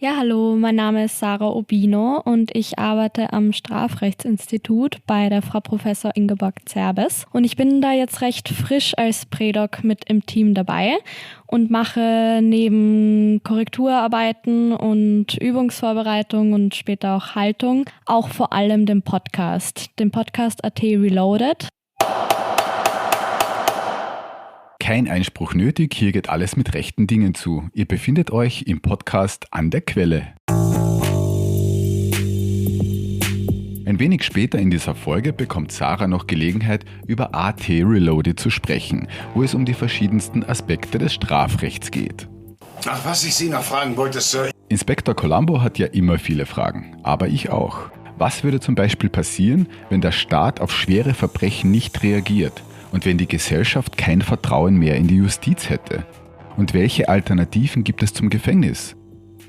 Ja, hallo, mein Name ist Sarah Obino und ich arbeite am Strafrechtsinstitut bei der Frau Professor Ingeborg Zerbes. Und ich bin da jetzt recht frisch als Prädoc mit im Team dabei und mache neben Korrekturarbeiten und Übungsvorbereitung und später auch Haltung auch vor allem den Podcast AT Reloaded. Kein Einspruch nötig, hier geht alles mit rechten Dingen zu. Ihr befindet euch im Podcast An der Quelle. Ein wenig später in dieser Folge bekommt Sarah noch Gelegenheit, über AT Reloaded zu sprechen, wo es um die verschiedensten Aspekte des Strafrechts geht. Ach, was ich Sie noch fragen wollte, Sir. Inspektor Columbo hat ja immer viele Fragen, aber ich auch. Was würde zum Beispiel passieren, wenn der Staat auf schwere Verbrechen nicht reagiert? Und wenn die Gesellschaft kein Vertrauen mehr in die Justiz hätte? Und welche Alternativen gibt es zum Gefängnis?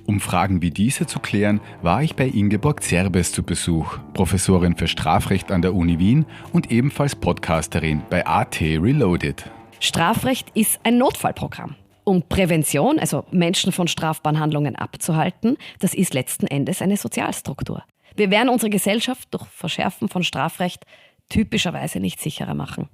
Um Fragen wie diese zu klären, war ich bei Ingeborg Zerbes zu Besuch, Professorin für Strafrecht an der Uni Wien und ebenfalls Podcasterin bei AT Reloaded. Strafrecht ist ein Notfallprogramm. Um Prävention, also Menschen von strafbaren Handlungen abzuhalten, das ist letzten Endes eine Sozialstruktur. Wir werden unsere Gesellschaft durch Verschärfen von Strafrecht typischerweise nicht sicherer machen.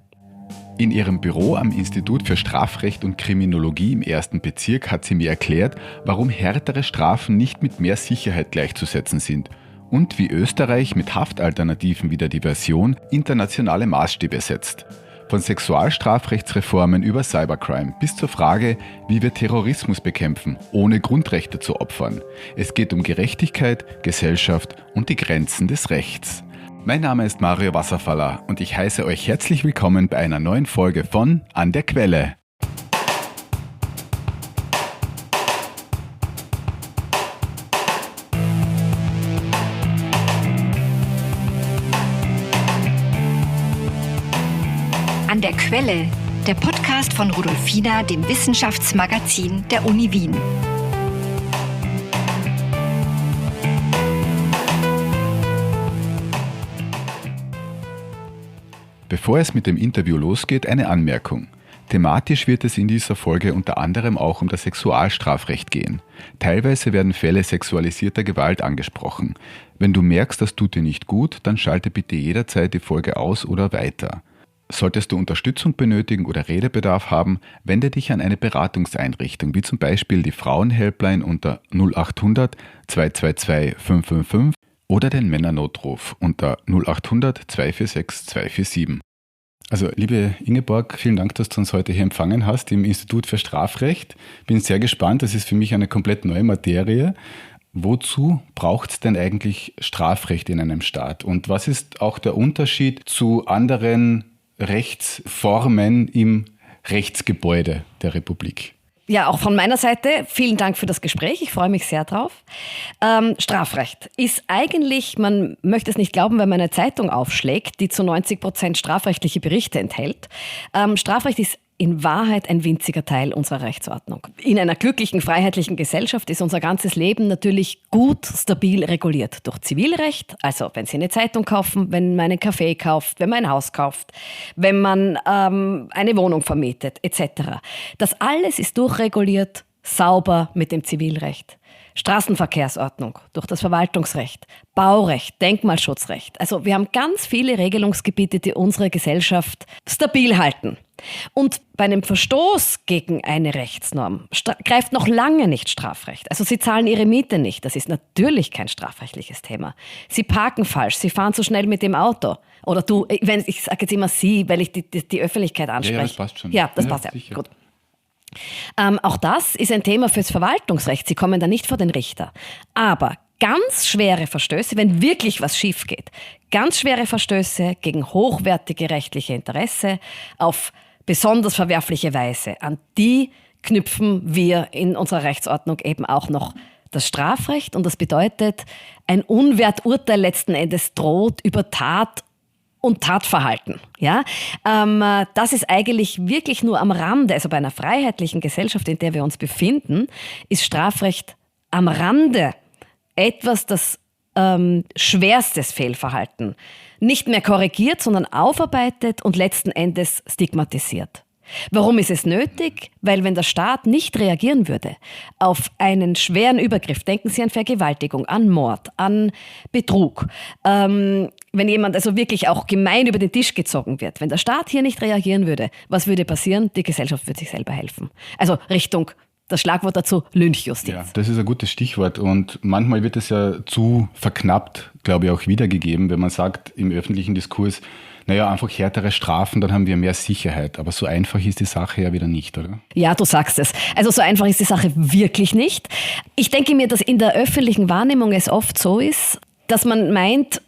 In ihrem Büro am Institut für Strafrecht und Kriminologie im 1. Bezirk hat sie mir erklärt, warum härtere Strafen nicht mit mehr Sicherheit gleichzusetzen sind und wie Österreich mit Haftalternativen wie der Diversion internationale Maßstäbe setzt. Von Sexualstrafrechtsreformen über Cybercrime bis zur Frage, wie wir Terrorismus bekämpfen, ohne Grundrechte zu opfern. Es geht um Gerechtigkeit, Gesellschaft und die Grenzen des Rechts. Mein Name ist Mario Wasserfaller und ich heiße euch herzlich willkommen bei einer neuen Folge von An der Quelle. An der Quelle, der Podcast von Rudolfina, dem Wissenschaftsmagazin der Uni Wien. Bevor es mit dem Interview losgeht, eine Anmerkung. Thematisch wird es in dieser Folge unter anderem auch um das Sexualstrafrecht gehen. Teilweise werden Fälle sexualisierter Gewalt angesprochen. Wenn du merkst, das tut dir nicht gut, dann schalte bitte jederzeit die Folge aus oder weiter. Solltest du Unterstützung benötigen oder Redebedarf haben, wende dich an eine Beratungseinrichtung, wie zum Beispiel die Frauenhelpline unter 0800 222 555 oder den Männernotruf unter 0800 246 247. Also, liebe Ingeborg, vielen Dank, dass du uns heute hier empfangen hast im Institut für Strafrecht. Bin sehr gespannt, das ist für mich eine komplett neue Materie. Wozu braucht es denn eigentlich Strafrecht in einem Staat? Und was ist auch der Unterschied zu anderen Rechtsformen im Rechtsgebäude der Republik? Ja, auch von meiner Seite vielen Dank für das Gespräch. Ich freue mich sehr drauf. Strafrecht ist eigentlich, man möchte es nicht glauben, wenn man eine Zeitung aufschlägt, die zu 90% strafrechtliche Berichte enthält. Strafrecht ist in Wahrheit ein winziger Teil unserer Rechtsordnung. In einer glücklichen, freiheitlichen Gesellschaft ist unser ganzes Leben natürlich gut, stabil reguliert durch Zivilrecht. Also wenn Sie eine Zeitung kaufen, wenn man einen Kaffee kauft, wenn man ein Haus kauft, wenn man eine Wohnung vermietet, etc. Das alles ist durchreguliert, sauber mit dem Zivilrecht. Straßenverkehrsordnung durch das Verwaltungsrecht, Baurecht, Denkmalschutzrecht. Also wir haben ganz viele Regelungsgebiete, die unsere Gesellschaft stabil halten. Und bei einem Verstoß gegen eine Rechtsnorm greift noch lange nicht Strafrecht. Also Sie zahlen Ihre Miete nicht. Das ist natürlich kein strafrechtliches Thema. Sie parken falsch, Sie fahren zu schnell mit dem Auto. Oder du, ich sage jetzt immer Sie, weil ich die Öffentlichkeit anspreche. Ja, das passt schon. Ja, das passt ja. Sicher. Gut. Auch das ist ein Thema fürs Verwaltungsrecht. Sie kommen da nicht vor den Richter. Aber ganz schwere Verstöße, wenn wirklich was schief geht, ganz schwere Verstöße gegen hochwertige rechtliche Interesse auf besonders verwerfliche Weise, an die knüpfen wir in unserer Rechtsordnung eben auch noch das Strafrecht. Und das bedeutet, ein Unwerturteil letzten Endes droht über Tat und Tatverhalten. Ja? Das ist eigentlich wirklich nur am Rande, also bei einer freiheitlichen Gesellschaft, in der wir uns befinden, ist Strafrecht am Rande etwas, das schwerstes Fehlverhalten nicht mehr korrigiert, sondern aufarbeitet und letzten Endes stigmatisiert. Warum ist es nötig? Weil wenn der Staat nicht reagieren würde auf einen schweren Übergriff, denken Sie an Vergewaltigung, an Mord, an Betrug, wenn jemand also wirklich auch gemein über den Tisch gezogen wird, wenn der Staat hier nicht reagieren würde, was würde passieren? Die Gesellschaft würde sich selber helfen. Also Richtung, das Schlagwort dazu, Lynchjustiz. Ja, das ist ein gutes Stichwort und manchmal wird es ja zu verknappt, glaube ich, auch wiedergegeben, wenn man sagt im öffentlichen Diskurs, naja, einfach härtere Strafen, dann haben wir mehr Sicherheit. Aber so einfach ist die Sache ja wieder nicht, oder? Ja, du sagst es. Also so einfach ist die Sache wirklich nicht. Ich denke mir, dass in der öffentlichen Wahrnehmung es oft so ist, dass man meint,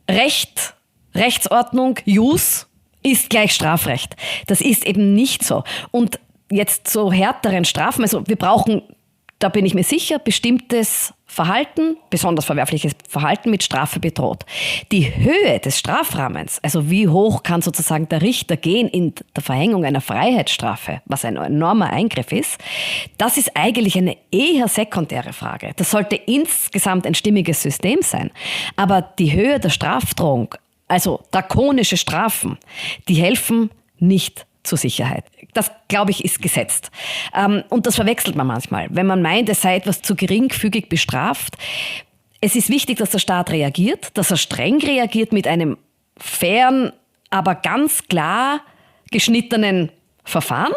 Recht, Rechtsordnung, Jus ist gleich Strafrecht. Das ist eben nicht so. Und jetzt so härteren Strafen, also wir brauchen, da bin ich mir sicher, bestimmtes Verhalten, besonders verwerfliches Verhalten mit Strafe bedroht. Die Höhe des Strafrahmens, also wie hoch kann sozusagen der Richter gehen in der Verhängung einer Freiheitsstrafe, was ein enormer Eingriff ist, das ist eigentlich eine eher sekundäre Frage. Das sollte insgesamt ein stimmiges System sein. Aber die Höhe der Strafdrohung, also drakonische Strafen, die helfen nicht zur Sicherheit. Das, glaube ich, ist gesetzt. Und das verwechselt man manchmal, wenn man meint, es sei etwas zu geringfügig bestraft. Es ist wichtig, dass der Staat reagiert, dass er streng reagiert mit einem fairen, aber ganz klar geschnittenen Verfahren,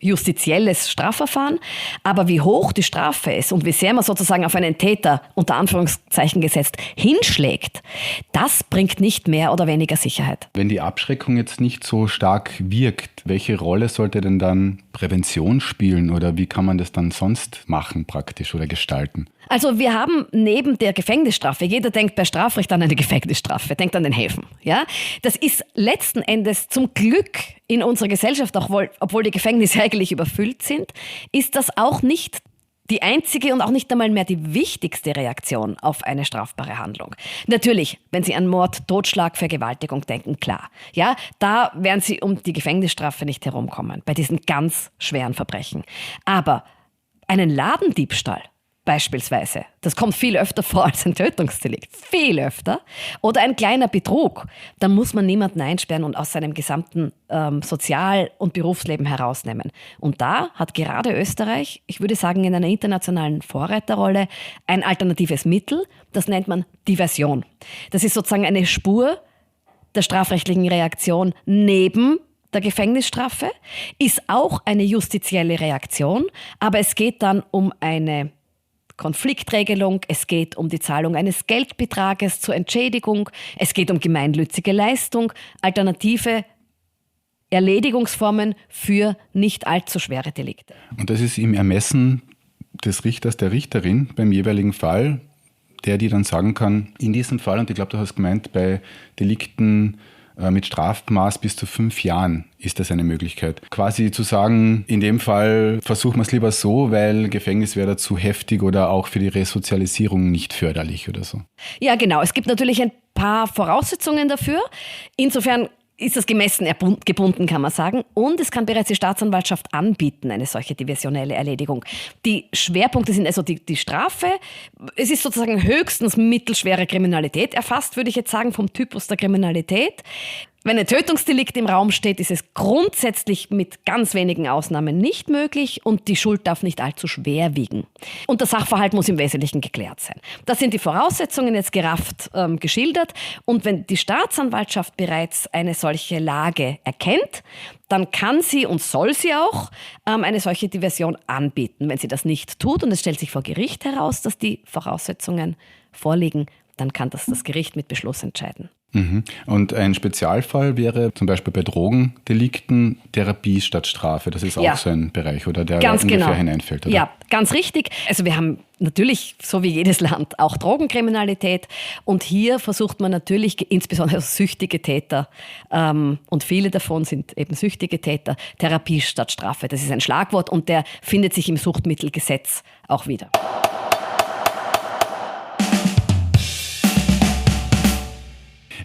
justizielles Strafverfahren. Aber wie hoch die Strafe ist und wie sehr man sozusagen auf einen Täter, unter Anführungszeichen gesetzt, hinschlägt, das bringt nicht mehr oder weniger Sicherheit. Wenn die Abschreckung jetzt nicht so stark wirkt, welche Rolle sollte denn dann Prävention spielen oder wie kann man das dann sonst machen praktisch oder gestalten? Also wir haben neben der Gefängnisstrafe, jeder denkt bei Strafrecht an eine Gefängnisstrafe, denkt an den Häfen. Ja? Das ist letzten Endes zum Glück in unserer Gesellschaft, obwohl die Gefängnisse eigentlich überfüllt sind, ist das auch nicht die einzige und auch nicht einmal mehr die wichtigste Reaktion auf eine strafbare Handlung. Natürlich, wenn Sie an Mord, Totschlag, Vergewaltigung denken, klar. Ja, da werden Sie um die Gefängnisstrafe nicht herumkommen, bei diesen ganz schweren Verbrechen. Aber einen Ladendiebstahl beispielsweise, das kommt viel öfter vor als ein Tötungsdelikt, viel öfter, oder ein kleiner Betrug, dann muss man niemanden einsperren und aus seinem gesamten Sozial- und Berufsleben herausnehmen. Und da hat gerade Österreich, ich würde sagen in einer internationalen Vorreiterrolle, ein alternatives Mittel, das nennt man Diversion. Das ist sozusagen eine Spur der strafrechtlichen Reaktion neben der Gefängnisstrafe, ist auch eine justizielle Reaktion, aber es geht dann um eine Konfliktregelung, es geht um die Zahlung eines Geldbetrages zur Entschädigung, es geht um gemeinnützige Leistung, alternative Erledigungsformen für nicht allzu schwere Delikte. Und das ist im Ermessen des Richters, der Richterin beim jeweiligen Fall, der die dann sagen kann, in diesem Fall, und ich glaube, du hast gemeint, bei Delikten mit Strafmaß bis zu 5 Jahren ist das eine Möglichkeit. Quasi zu sagen, in dem Fall versuchen wir es lieber so, weil Gefängnis wäre dazu heftig oder auch für die Resozialisierung nicht förderlich oder so. Ja, genau. Es gibt natürlich ein paar Voraussetzungen dafür. Insofern ist das gemessen gebunden, kann man sagen. Und es kann bereits die Staatsanwaltschaft anbieten, eine solche diversionelle Erledigung. Die Schwerpunkte sind also die Strafe. Es ist sozusagen höchstens mittelschwere Kriminalität erfasst, würde ich jetzt sagen, vom Typus der Kriminalität. Wenn ein Tötungsdelikt im Raum steht, ist es grundsätzlich mit ganz wenigen Ausnahmen nicht möglich und die Schuld darf nicht allzu schwer wiegen. Und der Sachverhalt muss im Wesentlichen geklärt sein. Das sind die Voraussetzungen jetzt gerafft geschildert. Und wenn die Staatsanwaltschaft bereits eine solche Lage erkennt, dann kann sie und soll sie auch eine solche Diversion anbieten. Wenn sie das nicht tut und es stellt sich vor Gericht heraus, dass die Voraussetzungen vorliegen, dann kann das Gericht mit Beschluss entscheiden. Und ein Spezialfall wäre zum Beispiel bei Drogendelikten Therapie statt Strafe. Das ist auch so ein Bereich, oder der ganz ungefähr genau hineinfällt. Oder? Ja, ganz richtig. Also wir haben natürlich, so wie jedes Land, auch Drogenkriminalität. Und hier versucht man natürlich, insbesondere süchtige Täter, und viele davon sind eben süchtige Täter, Therapie statt Strafe. Das ist ein Schlagwort und der findet sich im Suchtmittelgesetz auch wieder.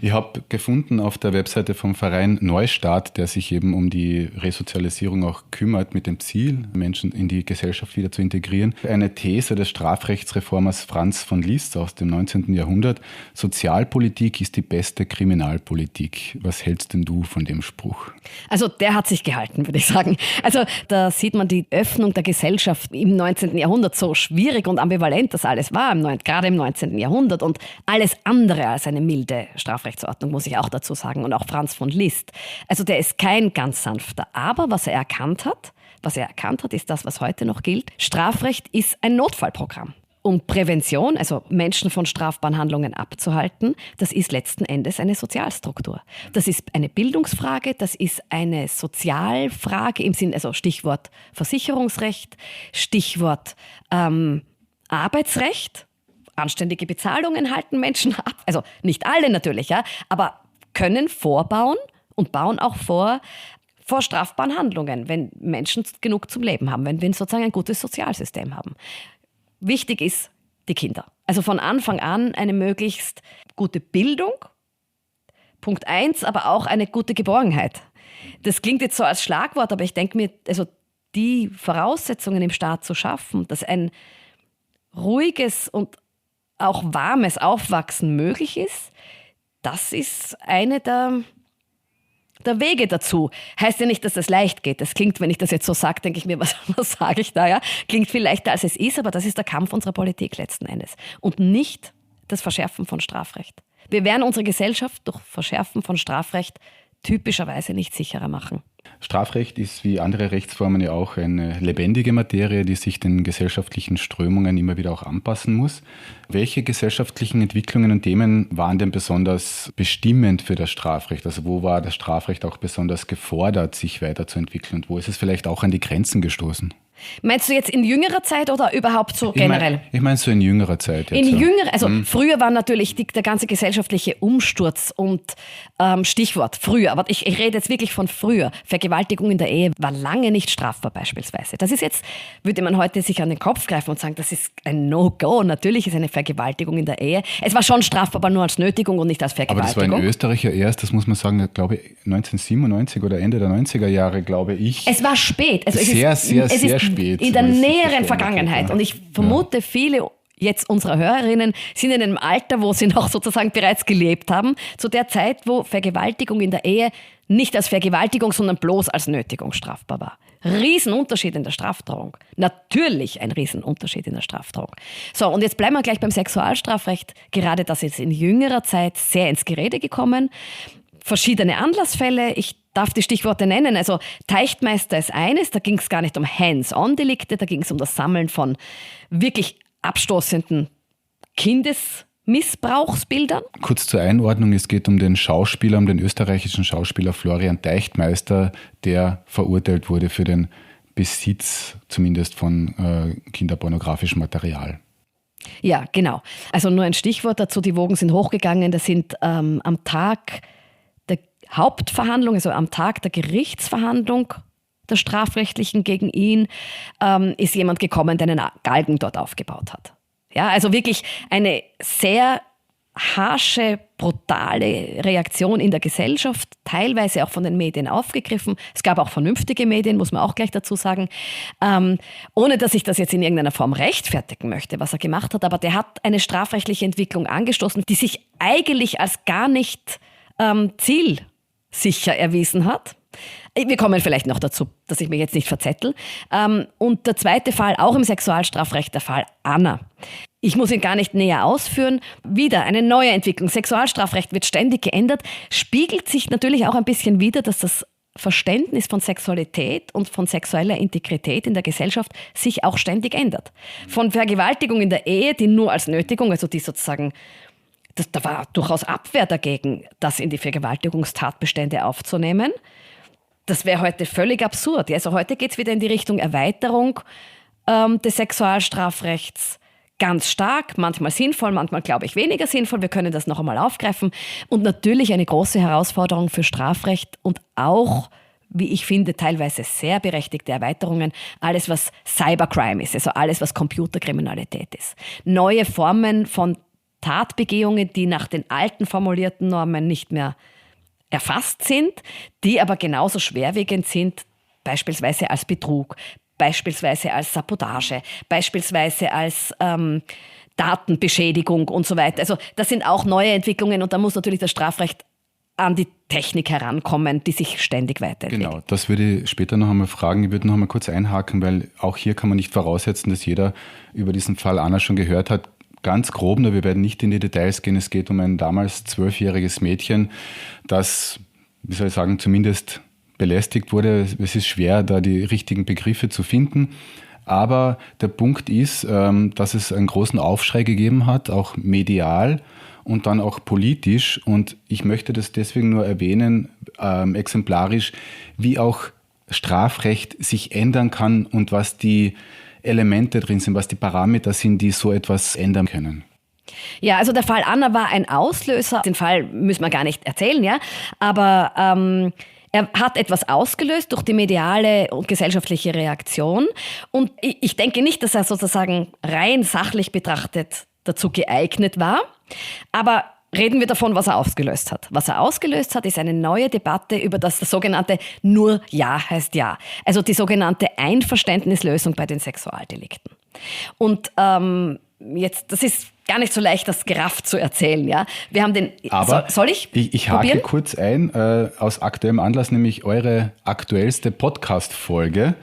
Ich habe gefunden auf der Webseite vom Verein Neustart, der sich eben um die Resozialisierung auch kümmert, mit dem Ziel, Menschen in die Gesellschaft wieder zu integrieren, eine These des Strafrechtsreformers Franz von Liszt aus dem 19. Jahrhundert: Sozialpolitik ist die beste Kriminalpolitik. Was hältst denn du von dem Spruch? Also der hat sich gehalten, würde ich sagen. Also da sieht man die Öffnung der Gesellschaft im 19. Jahrhundert, so schwierig und ambivalent das alles war, gerade im 19. Jahrhundert, und alles andere als eine milde Strafrechtsordnung, muss ich auch dazu sagen, und auch Franz von Liszt. Also der ist kein ganz sanfter. Aber was er erkannt hat, ist das, was heute noch gilt: Strafrecht ist ein Notfallprogramm. Um Prävention, also Menschen von strafbaren Handlungen abzuhalten, das ist letzten Endes eine Sozialstruktur. Das ist eine Bildungsfrage, das ist eine Sozialfrage im Sinn, also Stichwort Versicherungsrecht, Stichwort Arbeitsrecht. Anständige Bezahlungen halten Menschen ab. Also nicht alle natürlich, ja, aber können vorbauen und bauen auch vor strafbaren Handlungen, wenn Menschen genug zum Leben haben, wenn wir sozusagen ein gutes Sozialsystem haben. Wichtig ist die Kinder. Also von Anfang an eine möglichst gute Bildung, Punkt 1, aber auch eine gute Geborgenheit. Das klingt jetzt so als Schlagwort, aber ich denke mir, also die Voraussetzungen im Staat zu schaffen, dass ein ruhiges und auch warmes Aufwachsen möglich ist, das ist eine der Wege dazu. Heißt ja nicht, dass das leicht geht. Das klingt, wenn ich das jetzt so sage, denke ich mir, was sage ich da? Ja? Klingt viel leichter, als es ist, aber das ist der Kampf unserer Politik letzten Endes. Und nicht das Verschärfen von Strafrecht. Wir werden unsere Gesellschaft durch Verschärfen von Strafrecht typischerweise nicht sicherer machen. Strafrecht ist wie andere Rechtsformen ja auch eine lebendige Materie, die sich den gesellschaftlichen Strömungen immer wieder auch anpassen muss. Welche gesellschaftlichen Entwicklungen und Themen waren denn besonders bestimmend für das Strafrecht? Also wo war das Strafrecht auch besonders gefordert, sich weiterzuentwickeln, und wo ist es vielleicht auch an die Grenzen gestoßen? Meinst du jetzt in jüngerer Zeit oder überhaupt so generell? Ich meine so in jüngerer Zeit. Früher war natürlich der ganze gesellschaftliche Umsturz und Stichwort früher, aber ich rede jetzt wirklich von früher. Vergewaltigung in der Ehe war lange nicht strafbar beispielsweise. Das ist jetzt, würde man heute sich an den Kopf greifen und sagen, das ist ein No-Go. Natürlich ist eine Vergewaltigung in der Ehe. Es war schon strafbar, aber nur als Nötigung und nicht als Vergewaltigung. Aber das war in Österreich ja erst, das muss man sagen, glaube ich, 1997 oder Ende der 90er Jahre, glaube ich. Es war spät. Also sehr spät. In der näheren Vergangenheit. Und ich vermute, viele jetzt unserer Hörerinnen sind in einem Alter, wo sie noch sozusagen bereits gelebt haben, zu der Zeit, wo Vergewaltigung in der Ehe nicht als Vergewaltigung, sondern bloß als Nötigung strafbar war. Riesenunterschied in der Strafdrohung. Natürlich ein Riesenunterschied in der Strafdrohung. So, und jetzt bleiben wir gleich beim Sexualstrafrecht. Gerade das ist in jüngerer Zeit sehr ins Gerede gekommen. Verschiedene Anlassfälle. Ich darf die Stichworte nennen. Also Teichtmeister ist eines, da ging es gar nicht um Hands-on-Delikte, da ging es um das Sammeln von wirklich abstoßenden Kindesmissbrauchsbildern. Kurz zur Einordnung, es geht um den österreichischen Schauspieler Florian Teichtmeister, der verurteilt wurde für den Besitz zumindest von kinderpornografischem Material. Ja, genau. Also nur ein Stichwort dazu, die Wogen sind hochgegangen, das sind am Tag der Hauptverhandlung, also am Tag der Gerichtsverhandlung der Strafrechtlichen gegen ihn, ist jemand gekommen, der einen Galgen dort aufgebaut hat. Ja, also wirklich eine sehr harsche, brutale Reaktion in der Gesellschaft, teilweise auch von den Medien aufgegriffen. Es gab auch vernünftige Medien, muss man auch gleich dazu sagen. Ohne dass ich das jetzt in irgendeiner Form rechtfertigen möchte, was er gemacht hat, aber der hat eine strafrechtliche Entwicklung angestoßen, die sich eigentlich als gar nicht zielsicher erwiesen hat. Wir kommen vielleicht noch dazu, dass ich mich jetzt nicht verzettel. Und der zweite Fall, auch im Sexualstrafrecht, der Fall Anna. Ich muss ihn gar nicht näher ausführen. Wieder eine neue Entwicklung. Sexualstrafrecht wird ständig geändert. Spiegelt sich natürlich auch ein bisschen wider, dass das Verständnis von Sexualität und von sexueller Integrität in der Gesellschaft sich auch ständig ändert. Von Vergewaltigung in der Ehe, die nur als Nötigung, also die sozusagen, da war durchaus Abwehr dagegen, das in die Vergewaltigungstatbestände aufzunehmen. Das wäre heute völlig absurd. Also heute geht es wieder in die Richtung Erweiterung des Sexualstrafrechts. Ganz stark, manchmal sinnvoll, manchmal, glaube ich, weniger sinnvoll. Wir können das noch einmal aufgreifen. Und natürlich eine große Herausforderung für Strafrecht und auch, wie ich finde, teilweise sehr berechtigte Erweiterungen. Alles, was Cybercrime ist, also alles, was Computerkriminalität ist. Neue Formen von Tatbegehungen, die nach den alten formulierten Normen nicht mehr erfasst sind, die aber genauso schwerwiegend sind, beispielsweise als Betrug, beispielsweise als Sabotage, beispielsweise als Datenbeschädigung und so weiter. Also das sind auch neue Entwicklungen und da muss natürlich das Strafrecht an die Technik herankommen, die sich ständig weiterentwickelt. Genau, das würde ich später noch einmal fragen. Ich würde noch einmal kurz einhaken, weil auch hier kann man nicht voraussetzen, dass jeder über diesen Fall Anna schon gehört hat. Ganz grob, nur wir werden nicht in die Details gehen. Es geht um ein damals 12-jähriges Mädchen, das, wie soll ich sagen, zumindest belästigt wurde. Es ist schwer, da die richtigen Begriffe zu finden. Aber der Punkt ist, dass es einen großen Aufschrei gegeben hat, auch medial und dann auch politisch. Und ich möchte das deswegen nur erwähnen, exemplarisch, wie auch Strafrecht sich ändern kann und was die Elemente drin sind, was die Parameter sind, die so etwas ändern können. Ja, also der Fall Anna war ein Auslöser. Den Fall müssen wir gar nicht erzählen, ja. Aber er hat etwas ausgelöst durch die mediale und gesellschaftliche Reaktion. Und ich denke nicht, dass er sozusagen rein sachlich betrachtet dazu geeignet war. Aber reden wir davon, was er ausgelöst hat. Was er ausgelöst hat, ist eine neue Debatte über das sogenannte nur Ja heißt Ja. Also die sogenannte Einverständnislösung bei den Sexualdelikten. Und jetzt, das ist gar nicht so leicht, das gerafft zu erzählen. Ja? Wir haben den. Aber soll ich? Ich hake kurz ein, aus aktuellem Anlass, nämlich eure aktuellste Podcast-Folge.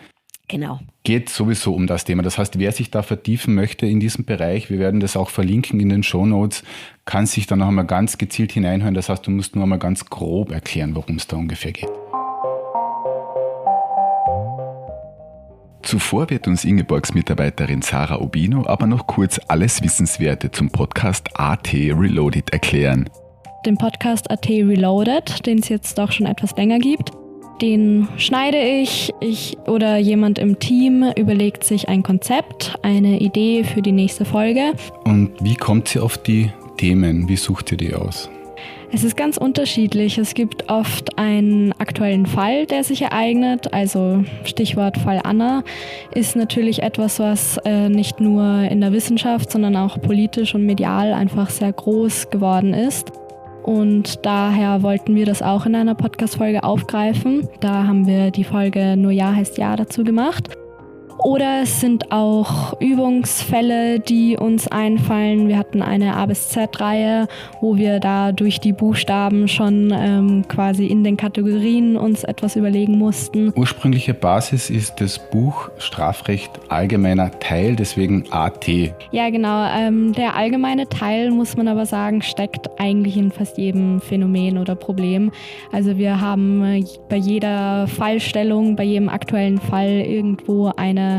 Genau. Geht sowieso um das Thema. Das heißt, wer sich da vertiefen möchte in diesem Bereich, wir werden das auch verlinken in den Shownotes, kann sich dann noch einmal ganz gezielt hineinhören. Das heißt, du musst nur einmal ganz grob erklären, worum es da ungefähr geht. Zuvor wird uns Ingeborgs Mitarbeiterin Sarah Obino aber noch kurz alles Wissenswerte zum Podcast AT Reloaded erklären. Den Podcast AT Reloaded, den es jetzt doch schon etwas länger gibt, den schneide ich oder jemand im Team überlegt sich ein Konzept, eine Idee für die nächste Folge. Und wie kommt ihr auf die Themen? Wie sucht ihr die aus? Es ist ganz unterschiedlich. Es gibt oft einen aktuellen Fall, der sich ereignet. Also Stichwort Fall Anna ist natürlich etwas, was nicht nur in der Wissenschaft, sondern auch politisch und medial einfach sehr groß geworden ist. Und daher wollten wir das auch in einer Podcast-Folge aufgreifen. Da haben wir die Folge Nur Ja heißt Ja dazu gemacht. Oder es sind auch Übungsfälle, die uns einfallen. Wir hatten eine A bis Z-Reihe, wo wir da durch die Buchstaben schon quasi in den Kategorien uns etwas überlegen mussten. Ursprüngliche Basis ist das Buch Strafrecht allgemeiner Teil, deswegen AT. Ja, genau. Der allgemeine Teil, muss man aber sagen, steckt eigentlich in fast jedem Phänomen oder Problem. Also wir haben bei jeder Fallstellung, bei jedem aktuellen Fall irgendwo eine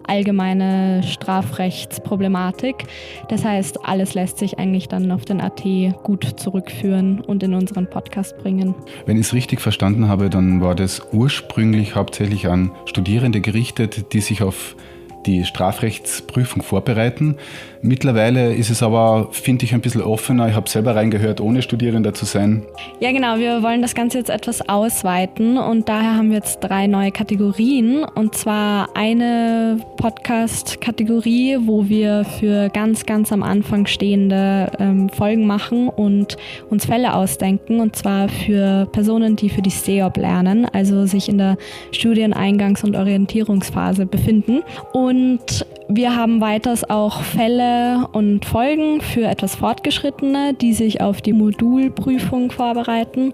allgemeine Strafrechtsproblematik. Das heißt, alles lässt sich eigentlich dann auf den AT gut zurückführen und in unseren Podcast bringen. Wenn ich es richtig verstanden habe, dann war das ursprünglich hauptsächlich an Studierende gerichtet, die sich auf die Strafrechtsprüfung vorbereiten. Mittlerweile ist es aber, finde ich, ein bisschen offener. Ich habe selber reingehört, ohne Studierender zu sein. Ja, genau. Wir wollen das Ganze jetzt etwas ausweiten und daher haben wir jetzt 3 neue Kategorien. Und zwar eine Podcast-Kategorie, wo wir für ganz, ganz am Anfang stehende Folgen machen und uns Fälle ausdenken. Und zwar für Personen, die für die STEOP lernen, also sich in der Studieneingangs- und Orientierungsphase befinden. Und wir haben weiters auch Fälle und Folgen für etwas Fortgeschrittene, die sich auf die Modulprüfung vorbereiten,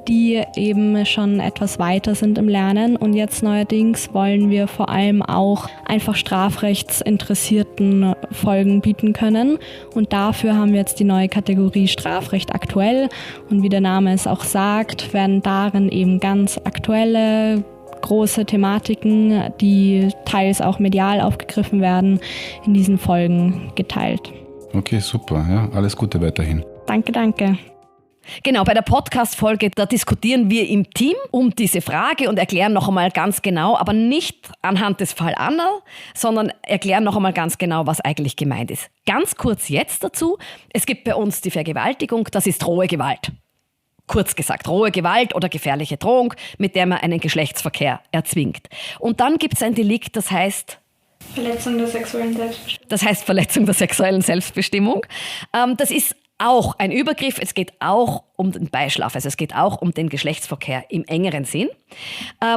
die eben schon etwas weiter sind im Lernen. Und jetzt neuerdings wollen wir vor allem auch einfach strafrechtsinteressierten Folgen bieten können. Und dafür haben wir jetzt die neue Kategorie Strafrecht aktuell. Und wie der Name es auch sagt, werden darin eben ganz aktuelle große Thematiken, die teils auch medial aufgegriffen werden, in diesen Folgen geteilt. Okay, super. Ja, alles Gute weiterhin. Danke, danke. Genau, bei der Podcast-Folge, da diskutieren wir im Team um diese Frage und erklären noch einmal ganz genau, aber nicht anhand des Fall Anna, sondern erklären noch einmal ganz genau, was eigentlich gemeint ist. Ganz kurz jetzt dazu, es gibt bei uns die Vergewaltigung, das ist rohe Gewalt. Kurz gesagt, rohe Gewalt oder gefährliche Drohung, mit der man einen Geschlechtsverkehr erzwingt. Und dann gibt es ein Delikt, das heißt Verletzung der sexuellen Selbstbestimmung. Das heißt Verletzung der sexuellen Selbstbestimmung. Das ist auch ein Übergriff. Es geht auch um den Beischlaf. Also es geht auch um den Geschlechtsverkehr im engeren Sinn.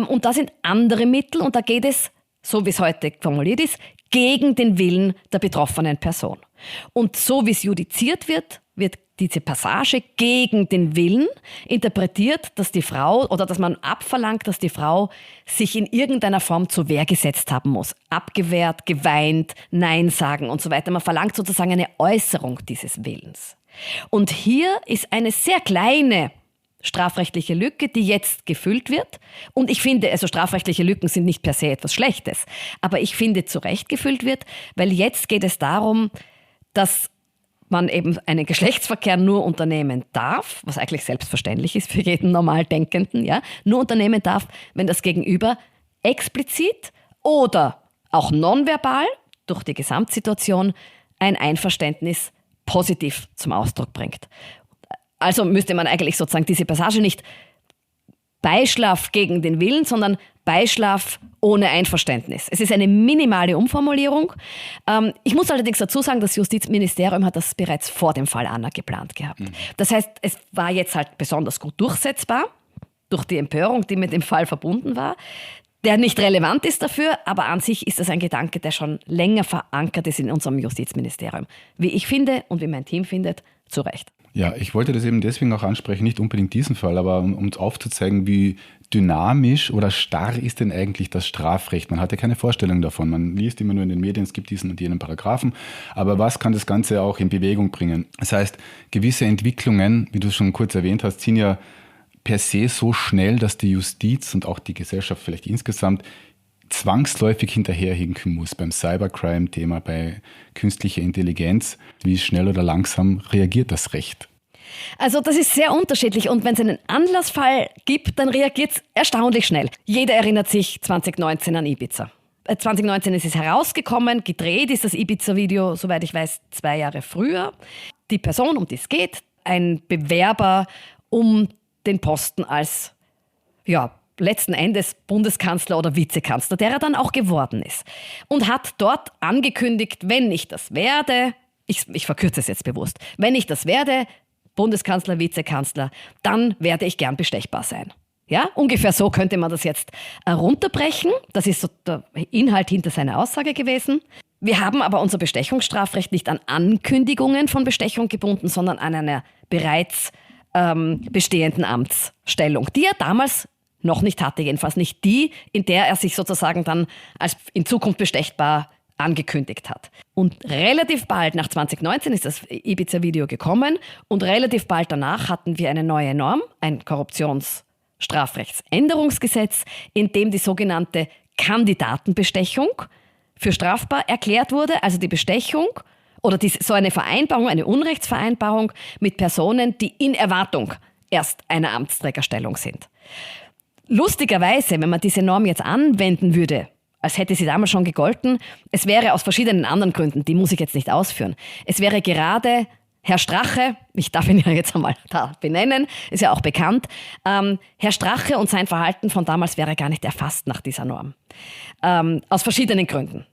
Und da sind andere Mittel und da geht es, so wie es heute formuliert ist, gegen den Willen der betroffenen Person. Und so wie es judiziert wird, wird diese Passage gegen den Willen interpretiert, dass die Frau oder dass man abverlangt, dass die Frau sich in irgendeiner Form zur Wehr gesetzt haben muss. Abgewehrt, geweint, Nein sagen und so weiter. Man verlangt sozusagen eine Äußerung dieses Willens. Und hier ist eine sehr kleine strafrechtliche Lücke, die jetzt gefüllt wird. Und ich finde, also strafrechtliche Lücken sind nicht per se etwas Schlechtes. Aber ich finde, zu Recht gefüllt wird, weil jetzt geht es darum, dass man eben einen Geschlechtsverkehr nur unternehmen darf, was eigentlich selbstverständlich ist für jeden normal Denkenden, ja, nur unternehmen darf, wenn das Gegenüber explizit oder auch nonverbal durch die Gesamtsituation ein Einverständnis positiv zum Ausdruck bringt. Also müsste man eigentlich sozusagen diese Passage nicht Beischlaf gegen den Willen, sondern Beischlaf ohne Einverständnis. Es ist eine minimale Umformulierung. Ich muss allerdings dazu sagen, das Justizministerium hat das bereits vor dem Fall Anna geplant gehabt. Das heißt, es war jetzt halt besonders gut durchsetzbar durch die Empörung, die mit dem Fall verbunden war, der nicht relevant ist dafür, aber an sich ist das ein Gedanke, der schon länger verankert ist in unserem Justizministerium. Wie ich finde und wie mein Team findet, zu Recht. Ja, ich wollte das eben deswegen auch ansprechen, nicht unbedingt diesen Fall, aber um aufzuzeigen, wie dynamisch oder starr ist denn eigentlich das Strafrecht. Man hat ja keine Vorstellung davon. Man liest immer nur in den Medien, es gibt diesen und jenen Paragraphen. Aber was kann das Ganze auch in Bewegung bringen? Das heißt, gewisse Entwicklungen, wie du schon kurz erwähnt hast, sind ja per se so schnell, dass die Justiz und auch die Gesellschaft vielleicht insgesamt zwangsläufig hinterherhinken muss beim Cybercrime-Thema, bei künstlicher Intelligenz. Wie schnell oder langsam reagiert das Recht? Also das ist sehr unterschiedlich und wenn es einen Anlassfall gibt, dann reagiert es erstaunlich schnell. Jeder erinnert sich 2019 an Ibiza. 2019 ist es herausgekommen, gedreht ist das Ibiza-Video, soweit ich weiß, 2 Jahre früher. Die Person, um die es geht, ein Bewerber um den Posten als, ja, letzten Endes Bundeskanzler oder Vizekanzler, der er dann auch geworden ist. Und hat dort angekündigt, wenn ich das werde, ich verkürze es jetzt bewusst, wenn ich das werde, Bundeskanzler, Vizekanzler, dann werde ich gern bestechbar sein. Ja, ungefähr so könnte man das jetzt runterbrechen. Das ist so der Inhalt hinter seiner Aussage gewesen. Wir haben aber unser Bestechungsstrafrecht nicht an Ankündigungen von Bestechung gebunden, sondern an einer bereits bestehenden Amtsstellung, die er damals noch nicht hatte, jedenfalls nicht die, in der er sich sozusagen dann als in Zukunft bestechbar angekündigt hat. Und relativ bald, nach 2019, ist das Ibiza-Video gekommen und relativ bald danach hatten wir eine neue Norm, ein Korruptionsstrafrechtsänderungsgesetz, in dem die sogenannte Kandidatenbestechung für strafbar erklärt wurde, also die Bestechung oder so eine Vereinbarung, eine Unrechtsvereinbarung mit Personen, die in Erwartung erst einer Amtsträgerstellung sind. Lustigerweise, wenn man diese Norm jetzt anwenden würde, als hätte sie damals schon gegolten, es wäre aus verschiedenen anderen Gründen, die muss ich jetzt nicht ausführen. Es wäre gerade Herr Strache, ich darf ihn ja jetzt einmal da benennen, ist ja auch bekannt, Herr Strache und sein Verhalten von damals wäre gar nicht erfasst nach dieser Norm. Aus verschiedenen Gründen.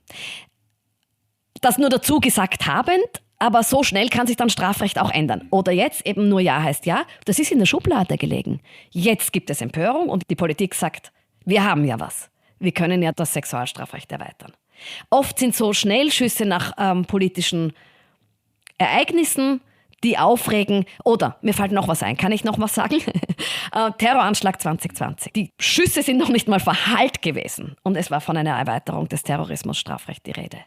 Das nur dazu gesagt habend, aber so schnell kann sich dann Strafrecht auch ändern. Oder jetzt eben nur Ja heißt Ja. Das ist in der Schublade gelegen. Jetzt gibt es Empörung und die Politik sagt, wir haben ja was. Wir können ja das Sexualstrafrecht erweitern. Oft sind so Schnellschüsse nach politischen Ereignissen, die aufregen. Oder, mir fällt noch was ein. Kann ich noch was sagen? Terroranschlag 2020. Die Schüsse sind noch nicht mal verhallt gewesen. Und es war von einer Erweiterung des Terrorismusstrafrechts die Rede.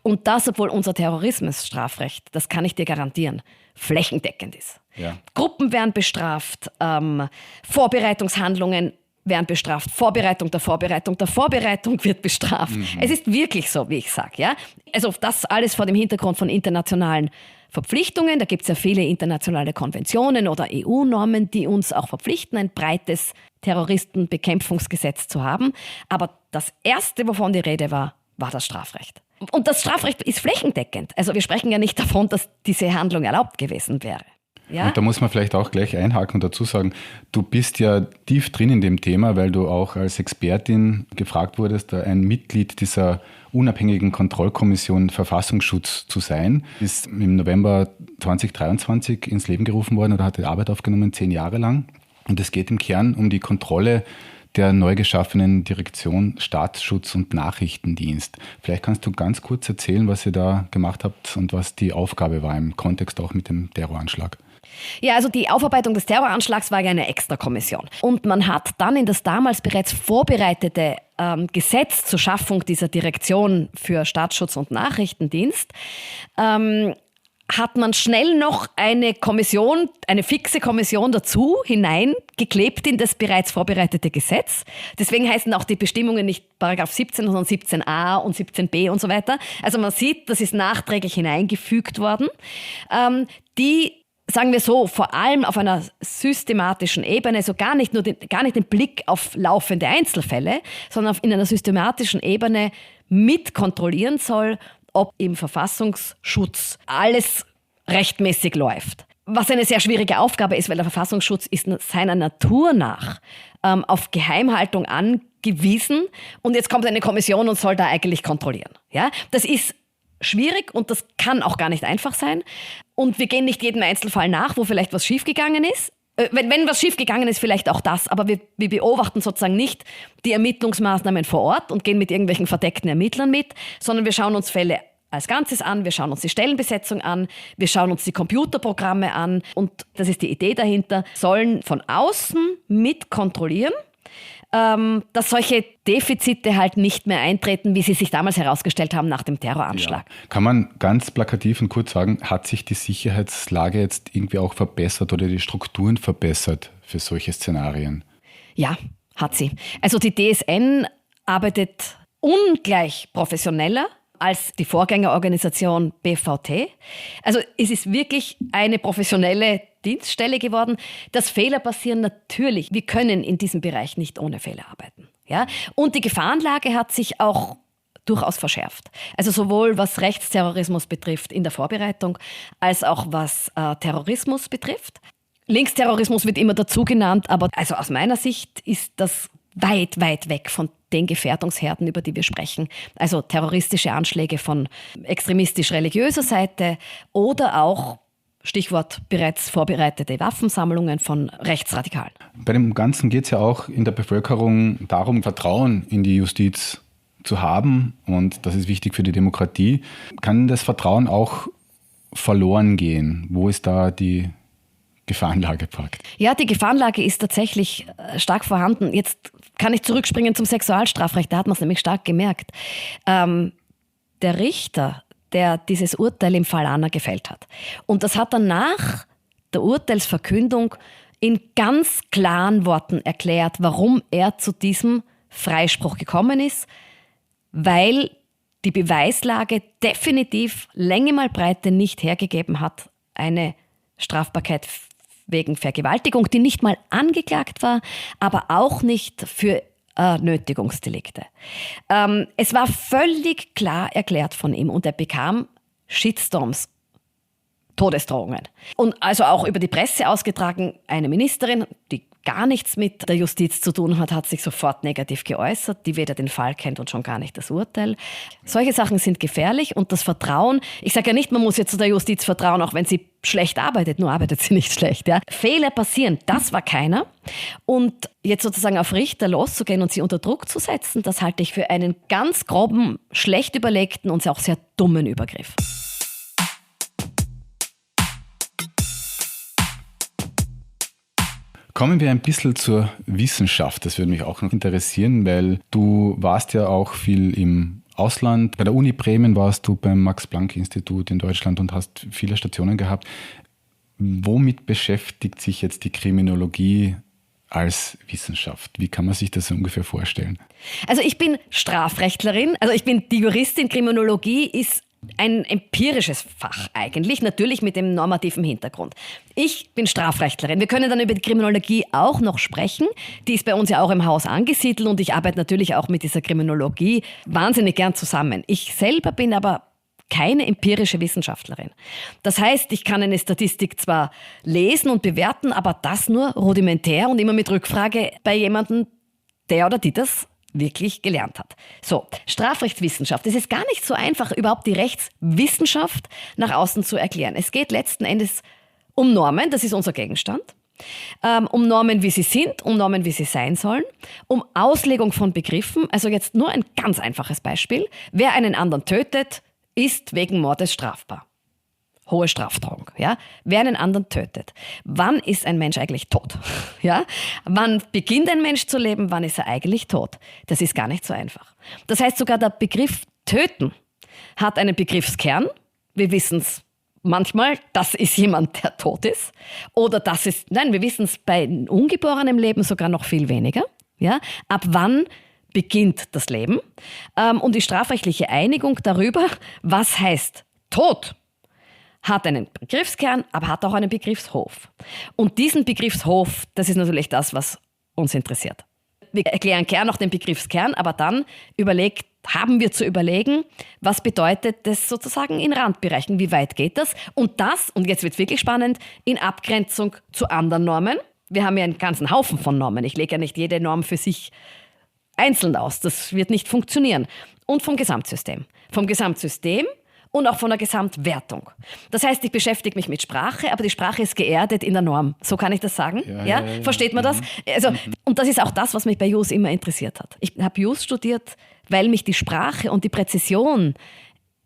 Und das, obwohl unser Terrorismusstrafrecht, das kann ich dir garantieren, flächendeckend ist. Ja. Gruppen werden bestraft, Vorbereitungshandlungen werden bestraft, Vorbereitung der Vorbereitung wird bestraft. Es ist wirklich so, wie ich sage. Ja? Also das alles vor dem Hintergrund von internationalen Verpflichtungen. Da gibt es ja viele internationale Konventionen oder EU-Normen, die uns auch verpflichten, ein breites Terroristenbekämpfungsgesetz zu haben. Aber das Erste, wovon die Rede war, war das Strafrecht. Und das Strafrecht ist flächendeckend. Also wir sprechen ja nicht davon, dass diese Handlung erlaubt gewesen wäre. Ja? Und da muss man vielleicht auch gleich einhaken und dazu sagen, du bist ja tief drin in dem Thema, weil du auch als Expertin gefragt wurdest, ein Mitglied dieser unabhängigen Kontrollkommission Verfassungsschutz zu sein. Ist im November 2023 ins Leben gerufen worden oder hat die Arbeit aufgenommen, 10 Jahre lang. Und es geht im Kern um die Kontrolle der neu geschaffenen Direktion Staatsschutz und Nachrichtendienst. Vielleicht kannst du ganz kurz erzählen, was ihr da gemacht habt und was die Aufgabe war im Kontext auch mit dem Terroranschlag. Ja, also die Aufarbeitung des Terroranschlags war ja eine Extrakommission. Und man hat dann in das damals bereits vorbereitete Gesetz zur Schaffung dieser Direktion für Staatsschutz und Nachrichtendienst hat man schnell noch eine Kommission, eine fixe Kommission dazu hineingeklebt in das bereits vorbereitete Gesetz. Deswegen heißen auch die Bestimmungen nicht Paragraph 17, sondern 17a und 17b und so weiter. Also man sieht, das ist nachträglich hineingefügt worden. Die, sagen wir so, vor allem auf einer systematischen Ebene, also gar nicht den Blick auf laufende Einzelfälle, sondern in einer systematischen Ebene mitkontrollieren soll, ob im Verfassungsschutz alles rechtmäßig läuft. Was eine sehr schwierige Aufgabe ist, weil der Verfassungsschutz ist seiner Natur nach auf Geheimhaltung angewiesen und jetzt kommt eine Kommission und soll da eigentlich kontrollieren. Ja? Das ist schwierig und das kann auch gar nicht einfach sein und wir gehen nicht jedem Einzelfall nach, wo vielleicht was schiefgegangen ist. Wenn was schiefgegangen ist, vielleicht auch das, aber wir beobachten sozusagen nicht die Ermittlungsmaßnahmen vor Ort und gehen mit irgendwelchen verdeckten Ermittlern mit, sondern wir schauen uns Fälle als Ganzes an, wir schauen uns die Stellenbesetzung an, wir schauen uns die Computerprogramme an und das ist die Idee dahinter, sollen von außen mit kontrollieren, dass solche Defizite halt nicht mehr eintreten, wie sie sich damals herausgestellt haben nach dem Terroranschlag. Ja. Kann man ganz plakativ und kurz sagen, hat sich die Sicherheitslage jetzt irgendwie auch verbessert oder die Strukturen verbessert für solche Szenarien? Ja, hat sie. Also die DSN arbeitet ungleich professioneller als die Vorgängerorganisation BVT. Also es ist wirklich eine professionelle Dienststelle geworden. Dass Fehler passieren, natürlich. Wir können in diesem Bereich nicht ohne Fehler arbeiten. Ja? Und die Gefahrenlage hat sich auch durchaus verschärft. Also sowohl was Rechtsterrorismus betrifft in der Vorbereitung, als auch was Terrorismus betrifft. Linksterrorismus wird immer dazu genannt, aber also aus meiner Sicht ist das weit, weit weg von den Gefährdungsherden, über die wir sprechen. Also terroristische Anschläge von extremistisch-religiöser Seite oder auch, Stichwort bereits vorbereitete Waffensammlungen von Rechtsradikalen. Bei dem Ganzen geht es ja auch in der Bevölkerung darum, Vertrauen in die Justiz zu haben und das ist wichtig für die Demokratie. Kann das Vertrauen auch verloren gehen? Wo ist da die Gefahrenlage packt? Ja, die Gefahrenlage ist tatsächlich stark vorhanden. Jetzt kann ich zurückspringen zum Sexualstrafrecht, da hat man es nämlich stark gemerkt. Der Richter, der dieses Urteil im Fall Anna gefällt hat. Und das hat er nach der Urteilsverkündung in ganz klaren Worten erklärt, warum er zu diesem Freispruch gekommen ist, weil die Beweislage definitiv Länge mal Breite nicht hergegeben hat, eine Strafbarkeit wegen Vergewaltigung, die nicht mal angeklagt war, aber auch nicht für Nötigungsdelikte. Es war völlig klar erklärt von ihm und er bekam Shitstorms, Todesdrohungen. Und also auch über die Presse ausgetragen, eine Ministerin, die gar nichts mit der Justiz zu tun hat, hat sich sofort negativ geäußert, die weder den Fall kennt und schon gar nicht das Urteil. Solche Sachen sind gefährlich und das Vertrauen, ich sage ja nicht, man muss jetzt der Justiz vertrauen, auch wenn sie schlecht arbeitet, nur arbeitet sie nicht schlecht. Ja. Fehler passieren, das war keiner. Und jetzt sozusagen auf Richter loszugehen und sie unter Druck zu setzen, das halte ich für einen ganz groben, schlecht überlegten und auch sehr dummen Übergriff. Kommen wir ein bisschen zur Wissenschaft. Das würde mich auch noch interessieren, weil du warst ja auch viel im Ausland. Bei der Uni Bremen warst du beim Max-Planck-Institut in Deutschland und hast viele Stationen gehabt. Womit beschäftigt sich jetzt die Kriminologie als Wissenschaft? Wie kann man sich das ungefähr vorstellen? Also ich bin Strafrechtlerin, die Juristin. Kriminologie ist ein empirisches Fach eigentlich, natürlich mit dem normativen Hintergrund. Ich bin Strafrechtlerin. Wir können dann über die Kriminologie auch noch sprechen. Die ist bei uns ja auch im Haus angesiedelt und ich arbeite natürlich auch mit dieser Kriminologie wahnsinnig gern zusammen. Ich selber bin aber keine empirische Wissenschaftlerin. Das heißt, ich kann eine Statistik zwar lesen und bewerten, aber das nur rudimentär und immer mit Rückfrage bei jemandem, der oder die das wirklich gelernt hat. So, Strafrechtswissenschaft. Es ist gar nicht so einfach, überhaupt die Rechtswissenschaft nach außen zu erklären. Es geht letzten Endes um Normen, das ist unser Gegenstand. Um Normen, wie sie sind, um Normen, wie sie sein sollen, um Auslegung von Begriffen. Also jetzt nur ein ganz einfaches Beispiel. Wer einen anderen tötet, ist wegen Mordes strafbar. Hohe Strafdrohung. Ja? Wer einen anderen tötet. Wann ist ein Mensch eigentlich tot? Ja? Wann beginnt ein Mensch zu leben? Wann ist er eigentlich tot? Das ist gar nicht so einfach. Das heißt, sogar der Begriff töten hat einen Begriffskern. Wir wissen es manchmal, das ist jemand, der tot ist. Oder das ist, nein, wir wissen es bei ungeborenem Leben sogar noch viel weniger. Ja? Ab wann beginnt das Leben? Und die strafrechtliche Einigung darüber, was heißt Tod, hat einen Begriffskern, aber hat auch einen Begriffshof. Und diesen Begriffshof, das ist natürlich das, was uns interessiert. Wir erklären gern noch den Begriffskern, aber dann haben wir zu überlegen, was bedeutet das sozusagen in Randbereichen, wie weit geht das? Und jetzt wird es wirklich spannend, in Abgrenzung zu anderen Normen. Wir haben ja einen ganzen Haufen von Normen. Ich lege ja nicht jede Norm für sich einzeln aus. Das wird nicht funktionieren. Und vom Gesamtsystem. Vom Gesamtsystem und auch von der Gesamtwertung. Das heißt, ich beschäftige mich mit Sprache, aber die Sprache ist geerdet in der Norm. So kann ich das sagen? Ja. Versteht man das? Also, und das ist auch das, was mich bei Jus immer interessiert hat. Ich habe Jus studiert, weil mich die Sprache und die Präzision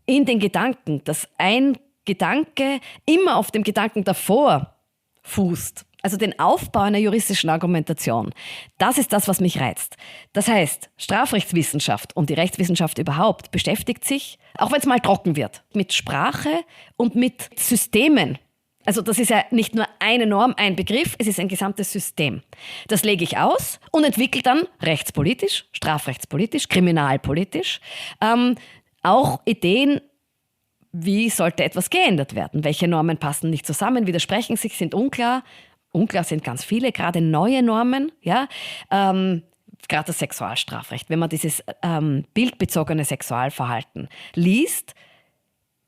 in den Gedanken, dass ein Gedanke immer auf dem Gedanken davor fußt, also den Aufbau einer juristischen Argumentation, das ist das, was mich reizt. Das heißt, Strafrechtswissenschaft und die Rechtswissenschaft überhaupt beschäftigt sich, auch wenn es mal trocken wird, mit Sprache und mit Systemen. Also das ist ja nicht nur eine Norm, ein Begriff, es ist ein gesamtes System. Das lege ich aus und entwickle dann rechtspolitisch, strafrechtspolitisch, kriminalpolitisch auch Ideen, wie sollte etwas geändert werden? Welche Normen passen nicht zusammen, widersprechen sich, sind unklar. Unklar sind ganz viele, gerade neue Normen, ja, gerade das Sexualstrafrecht. Wenn man dieses bildbezogene Sexualverhalten liest,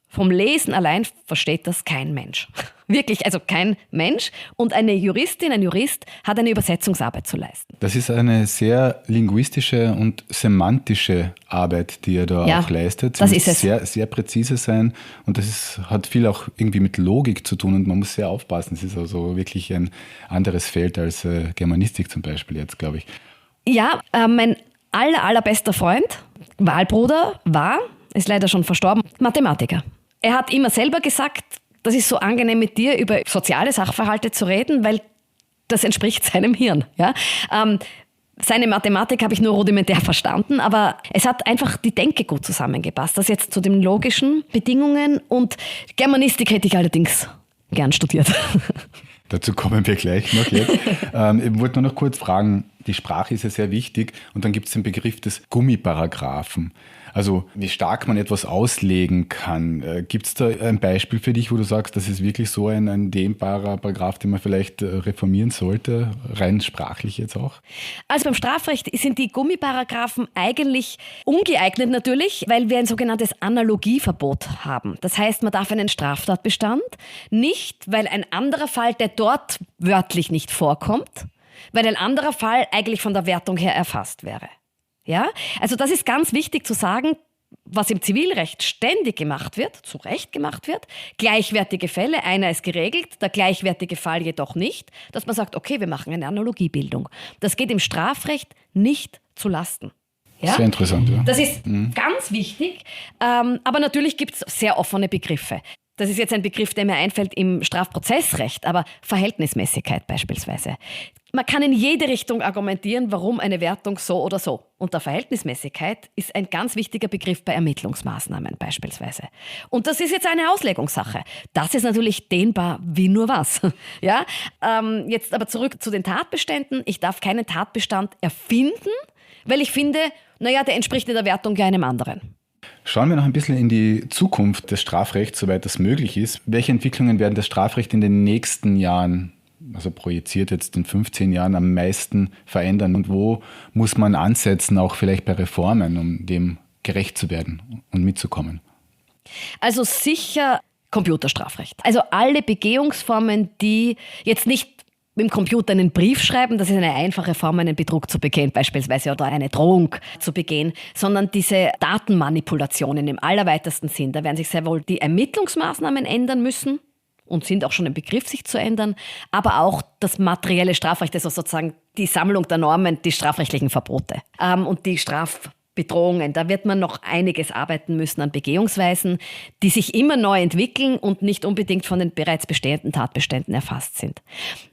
vom Lesen allein versteht das kein Mensch. Wirklich, also kein Mensch. Und eine Juristin, ein Jurist hat eine Übersetzungsarbeit zu leisten. Das ist eine sehr linguistische und semantische Arbeit, die er da auch leistet. Das ist es. Sehr, sehr präzise sein und hat viel auch irgendwie mit Logik zu tun und man muss sehr aufpassen. Es ist also wirklich ein anderes Feld als Germanistik zum Beispiel jetzt, glaube ich. Ja, mein allerbester Freund, Wahlbruder, ist leider schon verstorben, Mathematiker. Er hat immer selber gesagt, das ist so angenehm mit dir über soziale Sachverhalte zu reden, weil das entspricht seinem Hirn. Ja? Seine Mathematik habe ich nur rudimentär verstanden, aber es hat einfach die Denke gut zusammengepasst. Das jetzt zu den logischen Bedingungen und Germanistik hätte ich allerdings gern studiert. Dazu kommen wir gleich noch jetzt. Ich wollte nur noch kurz fragen, die Sprache ist ja sehr wichtig und dann gibt es den Begriff des Gummiparagraphen. Also wie stark man etwas auslegen kann. Gibt es da ein Beispiel für dich, wo du sagst, das ist wirklich so ein dehnbarer Paragraph, den man vielleicht reformieren sollte, rein sprachlich jetzt auch? Also beim Strafrecht sind die Gummiparagraphen eigentlich ungeeignet natürlich, weil wir ein sogenanntes Analogieverbot haben. Das heißt, man darf einen Straftatbestand nicht, weil ein anderer Fall, der dort wörtlich nicht vorkommt, weil ein anderer Fall eigentlich von der Wertung her erfasst wäre. Ja, also das ist ganz wichtig zu sagen, was im Zivilrecht ständig gemacht wird, zu Recht gemacht wird, gleichwertige Fälle, einer ist geregelt, der gleichwertige Fall jedoch nicht, dass man sagt, okay, wir machen eine Analogiebildung. Das geht im Strafrecht nicht zu Lasten. Ja? Sehr interessant, ja. Das ist ganz wichtig, aber natürlich gibt es sehr offene Begriffe. Das ist jetzt ein Begriff, der mir einfällt im Strafprozessrecht, aber Verhältnismäßigkeit beispielsweise. Man kann in jede Richtung argumentieren, warum eine Wertung so oder so. Und der Verhältnismäßigkeit ist ein ganz wichtiger Begriff bei Ermittlungsmaßnahmen beispielsweise. Und das ist jetzt eine Auslegungssache. Das ist natürlich dehnbar wie nur was. Ja? Jetzt aber zurück zu den Tatbeständen. Ich darf keinen Tatbestand erfinden, weil ich finde, der entspricht in der Wertung ja einem anderen. Schauen wir noch ein bisschen in die Zukunft des Strafrechts, soweit das möglich ist. Welche Entwicklungen werden das Strafrecht in den nächsten Jahren, also projiziert jetzt in 15 Jahren, am meisten verändern? Und wo muss man ansetzen, auch vielleicht bei Reformen, um dem gerecht zu werden und mitzukommen? Also sicher Computerstrafrecht. Also alle Begehungsformen, die jetzt nicht mit dem Computer einen Brief schreiben, das ist eine einfache Form, einen Betrug zu begehen beispielsweise oder eine Drohung zu begehen, sondern diese Datenmanipulationen im allerweitesten Sinn. Da werden sich sehr wohl die Ermittlungsmaßnahmen ändern müssen und sind auch schon im Begriff, sich zu ändern, aber auch das materielle Strafrecht, also sozusagen die Sammlung der Normen, die strafrechtlichen Verbote und die Strafbedrohungen. Da wird man noch einiges arbeiten müssen an Begehungsweisen, die sich immer neu entwickeln und nicht unbedingt von den bereits bestehenden Tatbeständen erfasst sind.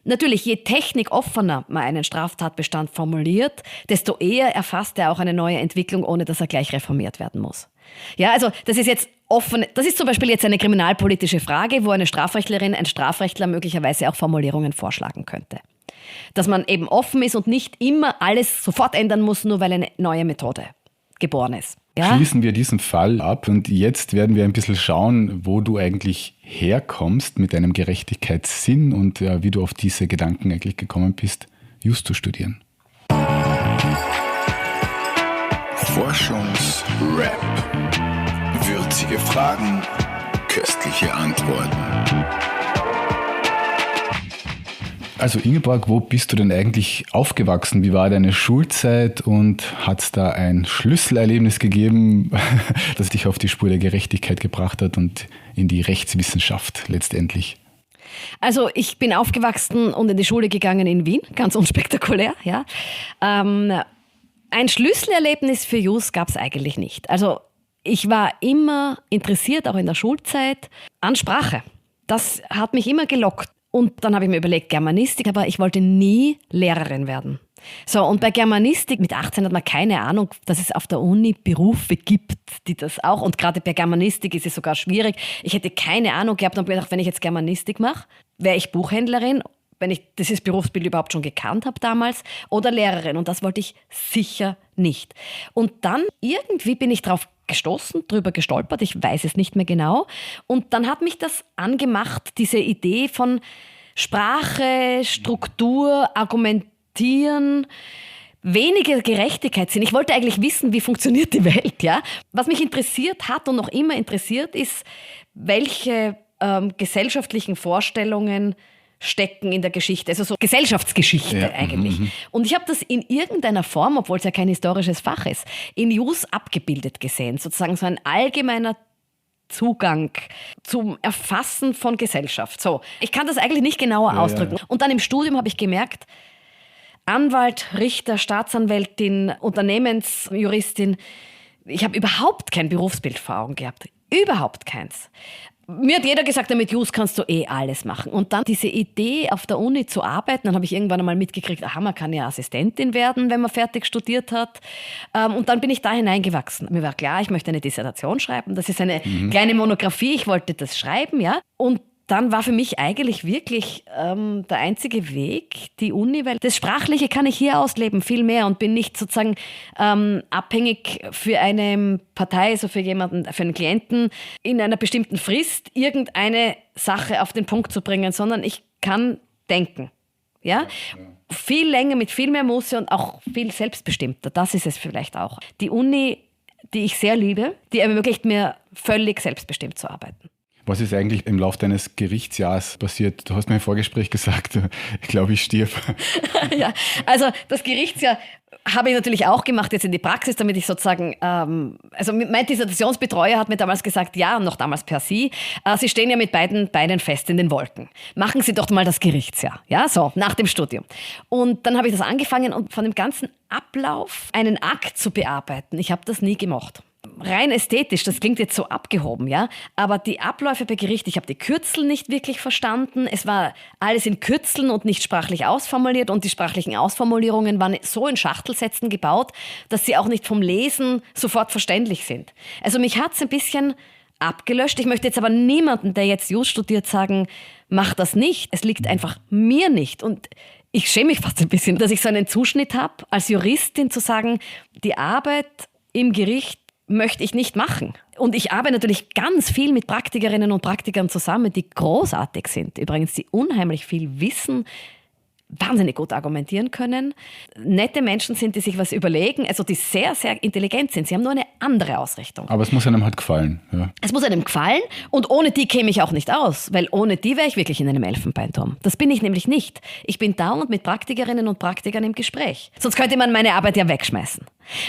Natürlich, je technikoffener man einen Straftatbestand formuliert, desto eher erfasst er auch eine neue Entwicklung, ohne dass er gleich reformiert werden muss. Ja, also das ist jetzt offen. Das ist zum Beispiel jetzt eine kriminalpolitische Frage, wo eine Strafrechtlerin, ein Strafrechtler möglicherweise auch Formulierungen vorschlagen könnte. Dass man eben offen ist und nicht immer alles sofort ändern muss, nur weil eine neue Methode geboren ist. Ja? Schließen wir diesen Fall ab und jetzt werden wir ein bisschen schauen, wo du eigentlich herkommst mit deinem Gerechtigkeitssinn und wie du auf diese Gedanken eigentlich gekommen bist, Jus zu studieren. Forschungsrap. Würzige Fragen, köstliche Antworten. Also Ingeborg, wo bist du denn eigentlich aufgewachsen? Wie war deine Schulzeit und hat es da ein Schlüsselerlebnis gegeben, das dich auf die Spur der Gerechtigkeit gebracht hat und in die Rechtswissenschaft letztendlich? Also ich bin aufgewachsen und in die Schule gegangen in Wien, ganz unspektakulär. Ja. Ein Schlüsselerlebnis für Jus gab es eigentlich nicht. Also ich war immer interessiert, auch in der Schulzeit, an Sprache. Das hat mich immer gelockt. Und dann habe ich mir überlegt, Germanistik, aber ich wollte nie Lehrerin werden. So, und bei Germanistik mit 18 hat man keine Ahnung, dass es auf der Uni Berufe gibt, die das auch, und gerade bei Germanistik ist es sogar schwierig. Ich hätte keine Ahnung gehabt und gedacht, wenn ich jetzt Germanistik mache, wäre ich Buchhändlerin, wenn ich dieses Berufsbild überhaupt schon gekannt habe damals, oder Lehrerin. Und das wollte ich sicher nicht. Und dann irgendwie bin ich drüber gestolpert, ich weiß es nicht mehr genau. Und dann hat mich das angemacht, diese Idee von Sprache, Struktur, Argumentieren, weniger Gerechtigkeitssinn. Ich wollte eigentlich wissen, wie funktioniert die Welt. Ja? Was mich interessiert hat und noch immer interessiert, ist, welche gesellschaftlichen Vorstellungen stecken in der Geschichte, also so Gesellschaftsgeschichte eigentlich. Und ich habe das in irgendeiner Form, obwohl es ja kein historisches Fach ist, in Jus abgebildet gesehen, sozusagen so ein allgemeiner Zugang zum Erfassen von Gesellschaft. So, ich kann das eigentlich nicht genauer ausdrücken. Ja. Und dann im Studium habe ich gemerkt, Anwalt, Richter, Staatsanwältin, Unternehmensjuristin, ich habe überhaupt kein Berufsbild vor Augen gehabt. Überhaupt keins. Mir hat jeder gesagt, mit Jus kannst du alles machen. Und dann diese Idee, auf der Uni zu arbeiten, dann habe ich irgendwann einmal mitgekriegt, man kann ja Assistentin werden, wenn man fertig studiert hat. Und dann bin ich da hineingewachsen. Mir war klar, ich möchte eine Dissertation schreiben. Das ist eine kleine Monographie, ich wollte das schreiben, ja. Und dann war für mich eigentlich wirklich der einzige Weg die Uni, weil das Sprachliche kann ich hier ausleben, viel mehr, und bin nicht sozusagen abhängig für eine Partei, also für jemanden, für einen Klienten in einer bestimmten Frist irgendeine Sache auf den Punkt zu bringen, sondern ich kann denken. Ja? Viel länger, mit viel mehr Muße und auch viel selbstbestimmter. Das ist es vielleicht auch. Die Uni, die ich sehr liebe, die ermöglicht mir, völlig selbstbestimmt zu arbeiten. Was ist eigentlich im Laufe deines Gerichtsjahres passiert? Du hast mir im Vorgespräch gesagt, ich glaube, ich stirb. Ja, also das Gerichtsjahr habe ich natürlich auch gemacht, jetzt in die Praxis, damit ich sozusagen, also mein Dissertationsbetreuer hat mir damals gesagt, ja, und noch damals per Sie stehen ja mit beiden Beinen fest in den Wolken. Machen Sie doch mal das Gerichtsjahr, ja, so, nach dem Studium. Und dann habe ich das angefangen und von dem ganzen Ablauf einen Akt zu bearbeiten. Ich habe das nie gemocht. Rein ästhetisch, das klingt jetzt so abgehoben, ja, aber die Abläufe bei Gericht, ich habe die Kürzel nicht wirklich verstanden. Es war alles in Kürzeln und nicht sprachlich ausformuliert, und die sprachlichen Ausformulierungen waren so in Schachtelsätzen gebaut, dass sie auch nicht vom Lesen sofort verständlich sind. Also mich hat es ein bisschen abgelöscht. Ich möchte jetzt aber niemanden, der jetzt Jus studiert, sagen, mach das nicht. Es liegt einfach mir nicht. Und ich schäme mich fast ein bisschen, dass ich so einen Zuschnitt habe, als Juristin zu sagen, die Arbeit im Gericht möchte ich nicht machen. Und ich arbeite natürlich ganz viel mit Praktikerinnen und Praktikern zusammen, die großartig sind. Übrigens, die unheimlich viel wissen, wahnsinnig gut argumentieren können, nette Menschen sind, die sich was überlegen, also die sehr, sehr intelligent sind. Sie haben nur eine andere Ausrichtung. Aber es muss einem halt gefallen. Ja. Es muss einem gefallen und ohne die käme ich auch nicht aus, weil ohne die wäre ich wirklich in einem Elfenbeinturm. Das bin ich nämlich nicht. Ich bin dauernd mit Praktikerinnen und Praktikern im Gespräch. Sonst könnte man meine Arbeit ja wegschmeißen.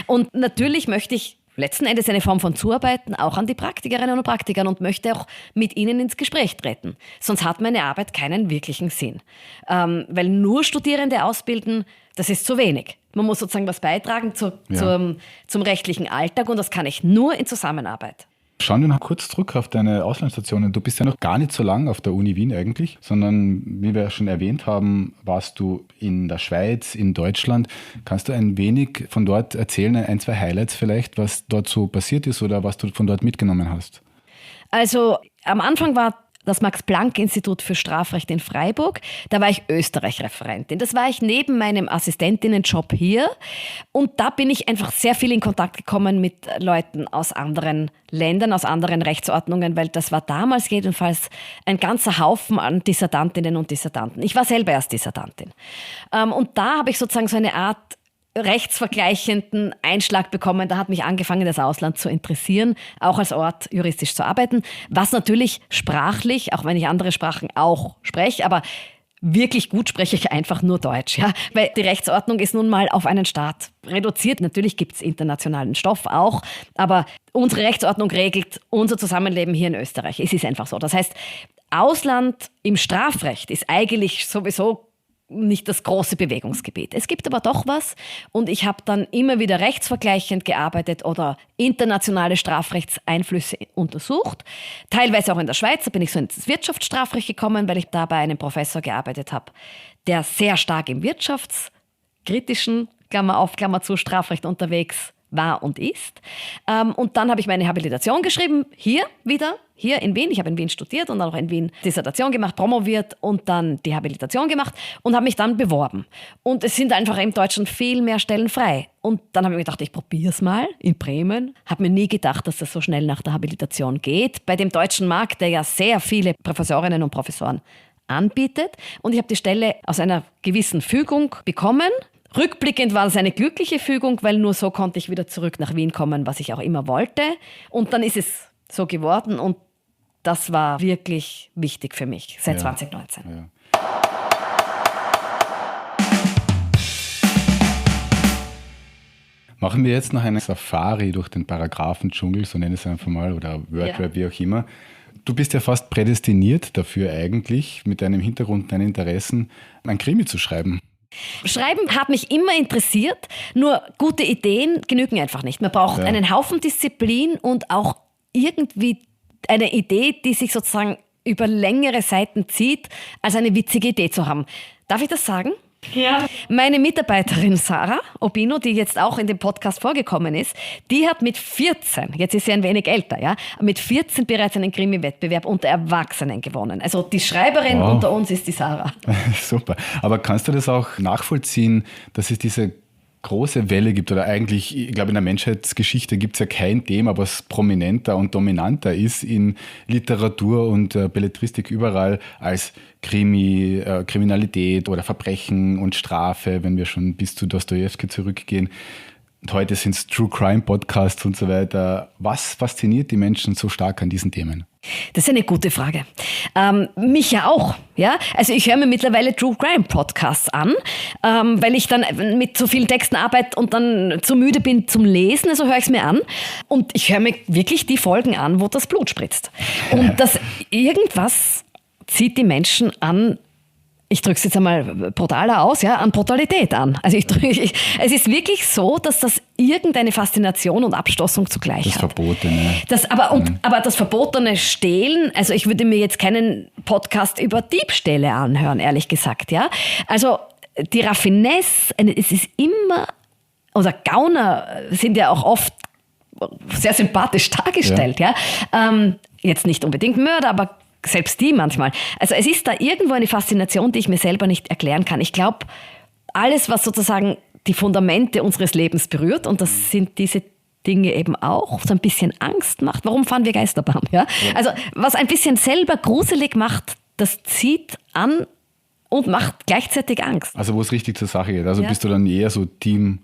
Und natürlich möchte ich letzten Endes eine Form von Zuarbeiten auch an die Praktikerinnen und Praktiker und möchte auch mit ihnen ins Gespräch treten. Sonst hat meine Arbeit keinen wirklichen Sinn. Weil nur Studierende ausbilden, das ist zu wenig. Man muss sozusagen was beitragen zum rechtlichen Alltag und das kann ich nur in Zusammenarbeit. Schauen wir noch kurz zurück auf deine Auslandsstationen. Du bist ja noch gar nicht so lang auf der Uni Wien eigentlich, sondern wie wir schon erwähnt haben, warst du in der Schweiz, in Deutschland. Kannst du ein wenig von dort erzählen, ein, zwei Highlights vielleicht, was dort so passiert ist oder was du von dort mitgenommen hast? Also am Anfang war das Max-Planck-Institut für Strafrecht in Freiburg. Da war ich Österreich-Referentin. Das war ich neben meinem Assistentinnenjob hier. Und da bin ich einfach sehr viel in Kontakt gekommen mit Leuten aus anderen Ländern, aus anderen Rechtsordnungen, weil das war damals jedenfalls ein ganzer Haufen an Dissertantinnen und Dissertanten. Ich war selber erst Dissertantin. Und da habe ich sozusagen so eine Art rechtsvergleichenden Einschlag bekommen. Da hat mich angefangen, das Ausland zu interessieren, auch als Ort juristisch zu arbeiten, was natürlich sprachlich, auch wenn ich andere Sprachen auch spreche, aber wirklich gut spreche ich einfach nur Deutsch, ja, weil die Rechtsordnung ist nun mal auf einen Staat reduziert. Natürlich gibt es internationalen Stoff auch, aber unsere Rechtsordnung regelt unser Zusammenleben hier in Österreich. Es ist einfach so. Das heißt, Ausland im Strafrecht ist eigentlich sowieso nicht das große Bewegungsgebiet. Es gibt aber doch was und ich habe dann immer wieder rechtsvergleichend gearbeitet oder internationale Strafrechtseinflüsse untersucht. Teilweise auch in der Schweiz, da bin ich so ins Wirtschaftsstrafrecht gekommen, weil ich da bei einem Professor gearbeitet habe, der sehr stark im wirtschaftskritischen, Klammer auf, Klammer zu, Strafrecht unterwegs war und ist. Und dann habe ich meine Habilitation geschrieben, hier in Wien. Ich habe in Wien studiert und dann auch in Wien Dissertation gemacht, promoviert und dann die Habilitation gemacht und habe mich dann beworben. Und es sind einfach im Deutschen viel mehr Stellen frei. Und dann habe ich mir gedacht, ich probiere es mal in Bremen. Habe mir nie gedacht, dass das so schnell nach der Habilitation geht. Bei dem deutschen Markt, der ja sehr viele Professorinnen und Professoren anbietet. Und ich habe die Stelle aus einer gewissen Fügung bekommen. Rückblickend war es eine glückliche Fügung, weil nur so konnte ich wieder zurück nach Wien kommen, was ich auch immer wollte. Und dann ist es so geworden und das war wirklich wichtig für mich seit 2019. Ja. Machen wir jetzt noch eine Safari durch den Paragraphendschungel, so nenne ich es einfach mal, oder Wordrap, wie auch immer. Du bist ja fast prädestiniert dafür eigentlich, mit deinem Hintergrund, deinen Interessen, ein Krimi zu schreiben. Schreiben hat mich immer interessiert, nur gute Ideen genügen einfach nicht. Man braucht einen Haufen Disziplin und auch irgendwie eine Idee, die sich sozusagen über längere Seiten zieht, als eine witzige Idee zu haben. Darf ich das sagen? Ja. Meine Mitarbeiterin Sarah Obino, die jetzt auch in dem Podcast vorgekommen ist, die hat mit 14, jetzt ist sie ein wenig älter, ja, mit 14 bereits einen Krimi-Wettbewerb unter Erwachsenen gewonnen. Also die Schreiberin unter uns ist die Sarah. Super. Aber kannst du das auch nachvollziehen, dass es diese große Welle gibt oder eigentlich, ich glaube in der Menschheitsgeschichte gibt es ja kein Thema, was prominenter und dominanter ist in Literatur und Belletristik überall als Krimi, Kriminalität oder Verbrechen und Strafe, wenn wir schon bis zu Dostojewski zurückgehen. Und heute sind es True Crime Podcasts und so weiter. Was fasziniert die Menschen so stark an diesen Themen? Das ist eine gute Frage. Mich ja auch. Ja? Also ich höre mir mittlerweile True Crime Podcasts an, weil ich dann mit so vielen Texten arbeite und dann zu müde bin zum Lesen, also höre ich es mir an. Und ich höre mir wirklich die Folgen an, wo das Blut spritzt. Und das irgendwas zieht die Menschen an, ich drücke es jetzt einmal brutaler aus, ja, an Brutalität an. Also es ist wirklich so, dass das irgendeine Faszination und Abstoßung zugleich hat. Das Verbotene. Aber das verbotene Stehlen, also ich würde mir jetzt keinen Podcast über Diebstähle anhören, ehrlich gesagt, ja. Also die Raffinesse, es ist immer, oder Gauner sind ja auch oft sehr sympathisch dargestellt, ja. Jetzt nicht unbedingt Mörder, aber selbst die manchmal. Also es ist da irgendwo eine Faszination, die ich mir selber nicht erklären kann. Ich glaube, alles, was sozusagen die Fundamente unseres Lebens berührt, und das sind diese Dinge eben auch, so ein bisschen Angst macht. Warum fahren wir Geisterbahn? Ja? Also was ein bisschen selber gruselig macht, das zieht an und macht gleichzeitig Angst. Also wo es richtig zur Sache geht. Also bist du dann eher so Team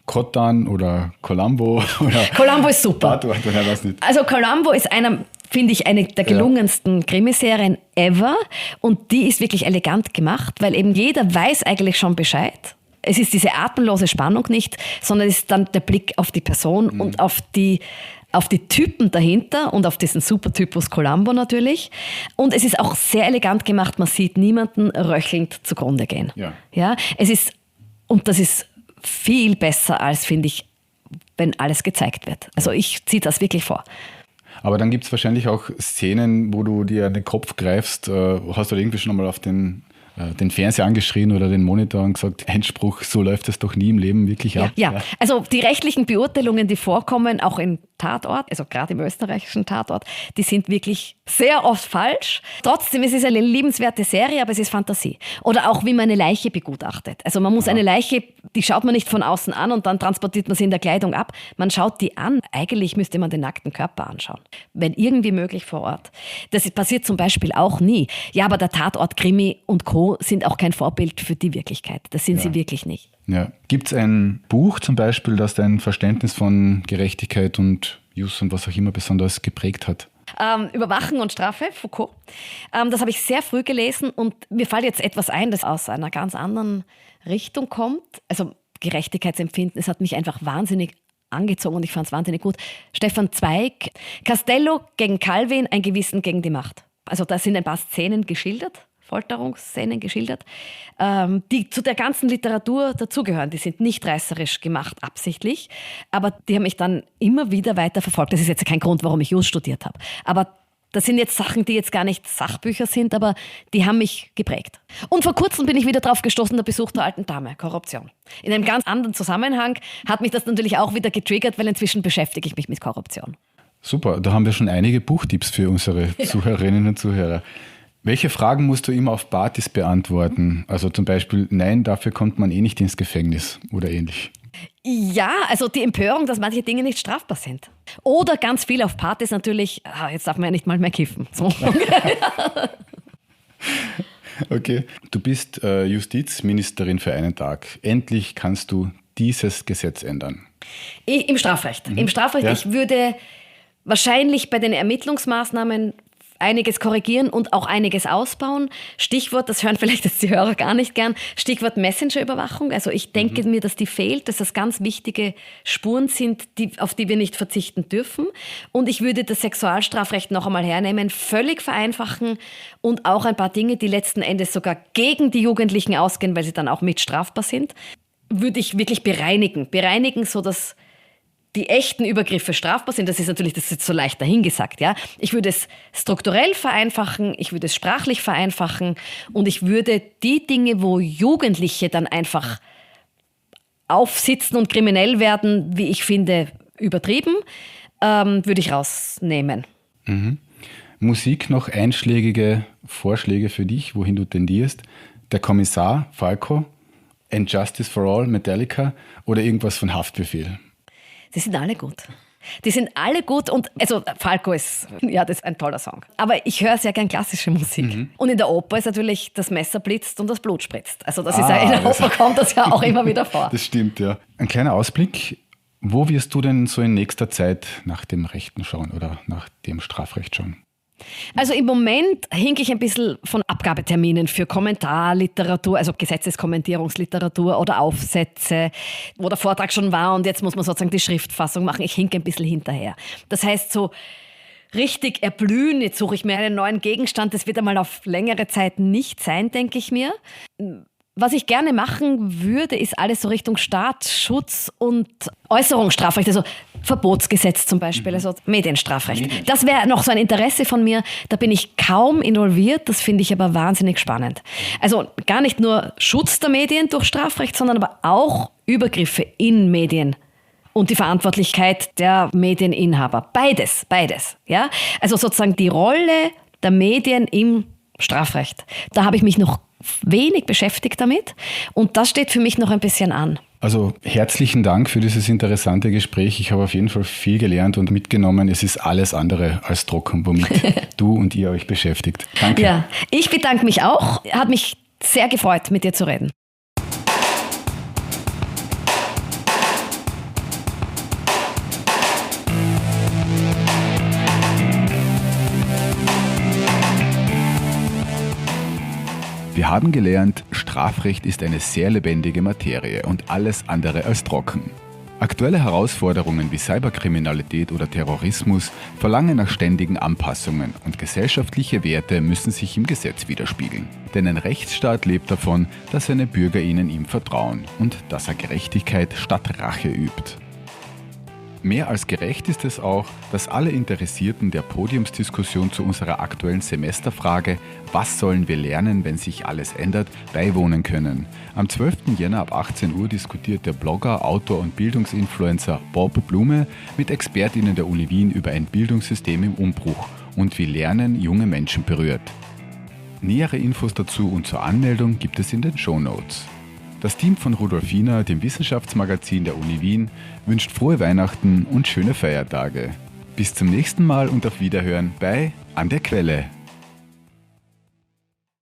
Cotton oder Columbo? Oder Columbo ist super. Tatort, oder was nicht? Also Columbo ist finde ich, eine der gelungensten Krimiserien ever. Und die ist wirklich elegant gemacht, weil eben jeder weiß eigentlich schon Bescheid. Es ist diese atemlose Spannung nicht, sondern es ist dann der Blick auf die Person und auf die Typen dahinter und auf diesen Supertypus Columbo natürlich. Und es ist auch sehr elegant gemacht. Man sieht niemanden röchelnd zugrunde gehen. Ja, und das ist viel besser als, finde ich, wenn alles gezeigt wird. Also ich ziehe das wirklich vor. Aber dann gibt es wahrscheinlich auch Szenen, wo du dir an den Kopf greifst. Hast du irgendwie schon einmal auf den Fernseher angeschrien oder den Monitor und gesagt, Einspruch, so läuft es doch nie im Leben wirklich ab. Ja, also die rechtlichen Beurteilungen, die vorkommen, auch im Tatort, also gerade im österreichischen Tatort, die sind wirklich sehr oft falsch. Trotzdem ist es eine liebenswerte Serie, aber es ist Fantasie. Oder auch, wie man eine Leiche begutachtet. Also man muss eine Leiche, die schaut man nicht von außen an und dann transportiert man sie in der Kleidung ab. Man schaut die an. Eigentlich müsste man den nackten Körper anschauen. Wenn irgendwie möglich vor Ort. Das passiert zum Beispiel auch nie. Ja, aber der Tatort, Krimi und Co. sind auch kein Vorbild für die Wirklichkeit. Das sind sie wirklich nicht. Ja. Gibt es ein Buch zum Beispiel, das dein Verständnis von Gerechtigkeit und Jus und was auch immer besonders geprägt hat? Überwachen und Strafe, Foucault. Das habe ich sehr früh gelesen und mir fällt jetzt etwas ein, das aus einer ganz anderen Richtung kommt. Also Gerechtigkeitsempfinden, es hat mich einfach wahnsinnig angezogen und ich fand es wahnsinnig gut. Stefan Zweig, Castello gegen Calvin, ein Gewissen gegen die Macht. Also da sind ein paar Szenen geschildert. Folterungsszenen geschildert, die zu der ganzen Literatur dazugehören. Die sind nicht reißerisch gemacht, absichtlich, aber die haben mich dann immer wieder weiter verfolgt. Das ist jetzt kein Grund, warum ich Jus studiert habe. Aber das sind jetzt Sachen, die jetzt gar nicht Sachbücher sind, aber die haben mich geprägt. Und vor kurzem bin ich wieder drauf gestoßen, der Besuch der alten Dame, Korruption. In einem ganz anderen Zusammenhang hat mich das natürlich auch wieder getriggert, weil inzwischen beschäftige ich mich mit Korruption. Super, da haben wir schon einige Buchtipps für unsere Zuhörerinnen und Zuhörer. Welche Fragen musst du immer auf Partys beantworten? Also zum Beispiel, nein, dafür kommt man eh nicht ins Gefängnis oder ähnlich. Ja, also die Empörung, dass manche Dinge nicht strafbar sind. Oder ganz viel auf Partys natürlich, jetzt darf man ja nicht mal mehr kiffen. So. Okay, du bist Justizministerin für einen Tag. Endlich kannst du dieses Gesetz ändern. Im Strafrecht. Im Strafrecht, ich würde wahrscheinlich bei den Ermittlungsmaßnahmen einiges korrigieren und auch einiges ausbauen. Stichwort, das hören vielleicht jetzt die Hörer gar nicht gern, Stichwort Messenger-Überwachung. Also ich denke mir, dass die fehlt, dass das ganz wichtige Spuren sind, auf die wir nicht verzichten dürfen. Und ich würde das Sexualstrafrecht noch einmal hernehmen, völlig vereinfachen und auch ein paar Dinge, die letzten Endes sogar gegen die Jugendlichen ausgehen, weil sie dann auch mit strafbar sind, würde ich wirklich bereinigen. Bereinigen, sodass die echten Übergriffe strafbar sind. Das ist jetzt so leicht dahingesagt. Ja? Ich würde es strukturell vereinfachen, ich würde es sprachlich vereinfachen und ich würde die Dinge, wo Jugendliche dann einfach aufsitzen und kriminell werden, wie ich finde, übertrieben, würde ich rausnehmen. Mhm. Musik, noch einschlägige Vorschläge für dich, wohin du tendierst? Der Kommissar, Falco, And Justice for All, Metallica oder irgendwas von Haftbefehl? Die sind alle gut. Die sind alle gut und also Falco ist, das ist ein toller Song. Aber ich höre sehr gern klassische Musik. Und in der Oper ist natürlich das Messer blitzt und das Blut spritzt. Also das ist ja in der Oper kommt das ja auch immer wieder vor. Das stimmt, ja. Ein kleiner Ausblick. Wo wirst du denn so in nächster Zeit nach dem Rechten schauen oder nach dem Strafrecht schauen? Also im Moment hinke ich ein bisschen von Abgabeterminen für Kommentarliteratur, also Gesetzeskommentierungsliteratur oder Aufsätze, wo der Vortrag schon war und jetzt muss man sozusagen die Schriftfassung machen. Ich hinke ein bisschen hinterher. Das heißt so richtig erblühen, jetzt suche ich mir einen neuen Gegenstand, das wird einmal auf längere Zeit nicht sein, denke ich mir. Was ich gerne machen würde, ist alles so Richtung Staatsschutz und Äußerungsstrafrecht, also Verbotsgesetz zum Beispiel, also Medienstrafrecht. Das wäre noch so ein Interesse von mir, da bin ich kaum involviert, das finde ich aber wahnsinnig spannend. Also gar nicht nur Schutz der Medien durch Strafrecht, sondern aber auch Übergriffe in Medien und die Verantwortlichkeit der Medieninhaber. Beides. Ja? Also sozusagen die Rolle der Medien im Strafrecht. Da habe ich mich noch wenig beschäftigt damit und das steht für mich noch ein bisschen an. Also herzlichen Dank für dieses interessante Gespräch. Ich habe auf jeden Fall viel gelernt und mitgenommen. Es ist alles andere als trocken, womit du und ihr euch beschäftigt. Danke. Ja, ich bedanke mich auch. Hat mich Sehr gefreut, mit dir zu reden. Wir haben gelernt, Strafrecht ist eine sehr lebendige Materie und alles andere als trocken. Aktuelle Herausforderungen wie Cyberkriminalität oder Terrorismus verlangen nach ständigen Anpassungen und gesellschaftliche Werte müssen sich im Gesetz widerspiegeln. Denn ein Rechtsstaat lebt davon, dass seine BürgerInnen ihm vertrauen und dass er Gerechtigkeit statt Rache übt. Mehr als gerecht ist es auch, dass alle Interessierten der Podiumsdiskussion zu unserer aktuellen Semesterfrage „Was sollen wir lernen, wenn sich alles ändert?" beiwohnen können. Am 12. Jänner ab 18 Uhr diskutiert der Blogger, Autor und Bildungsinfluencer Bob Blume mit ExpertInnen der Uni Wien über ein Bildungssystem im Umbruch und wie Lernen junge Menschen berührt. Nähere Infos dazu und zur Anmeldung gibt es in den Shownotes. Das Team von Rudolfina, dem Wissenschaftsmagazin der Uni Wien, wünscht frohe Weihnachten und schöne Feiertage. Bis zum nächsten Mal und auf Wiederhören bei An der Quelle.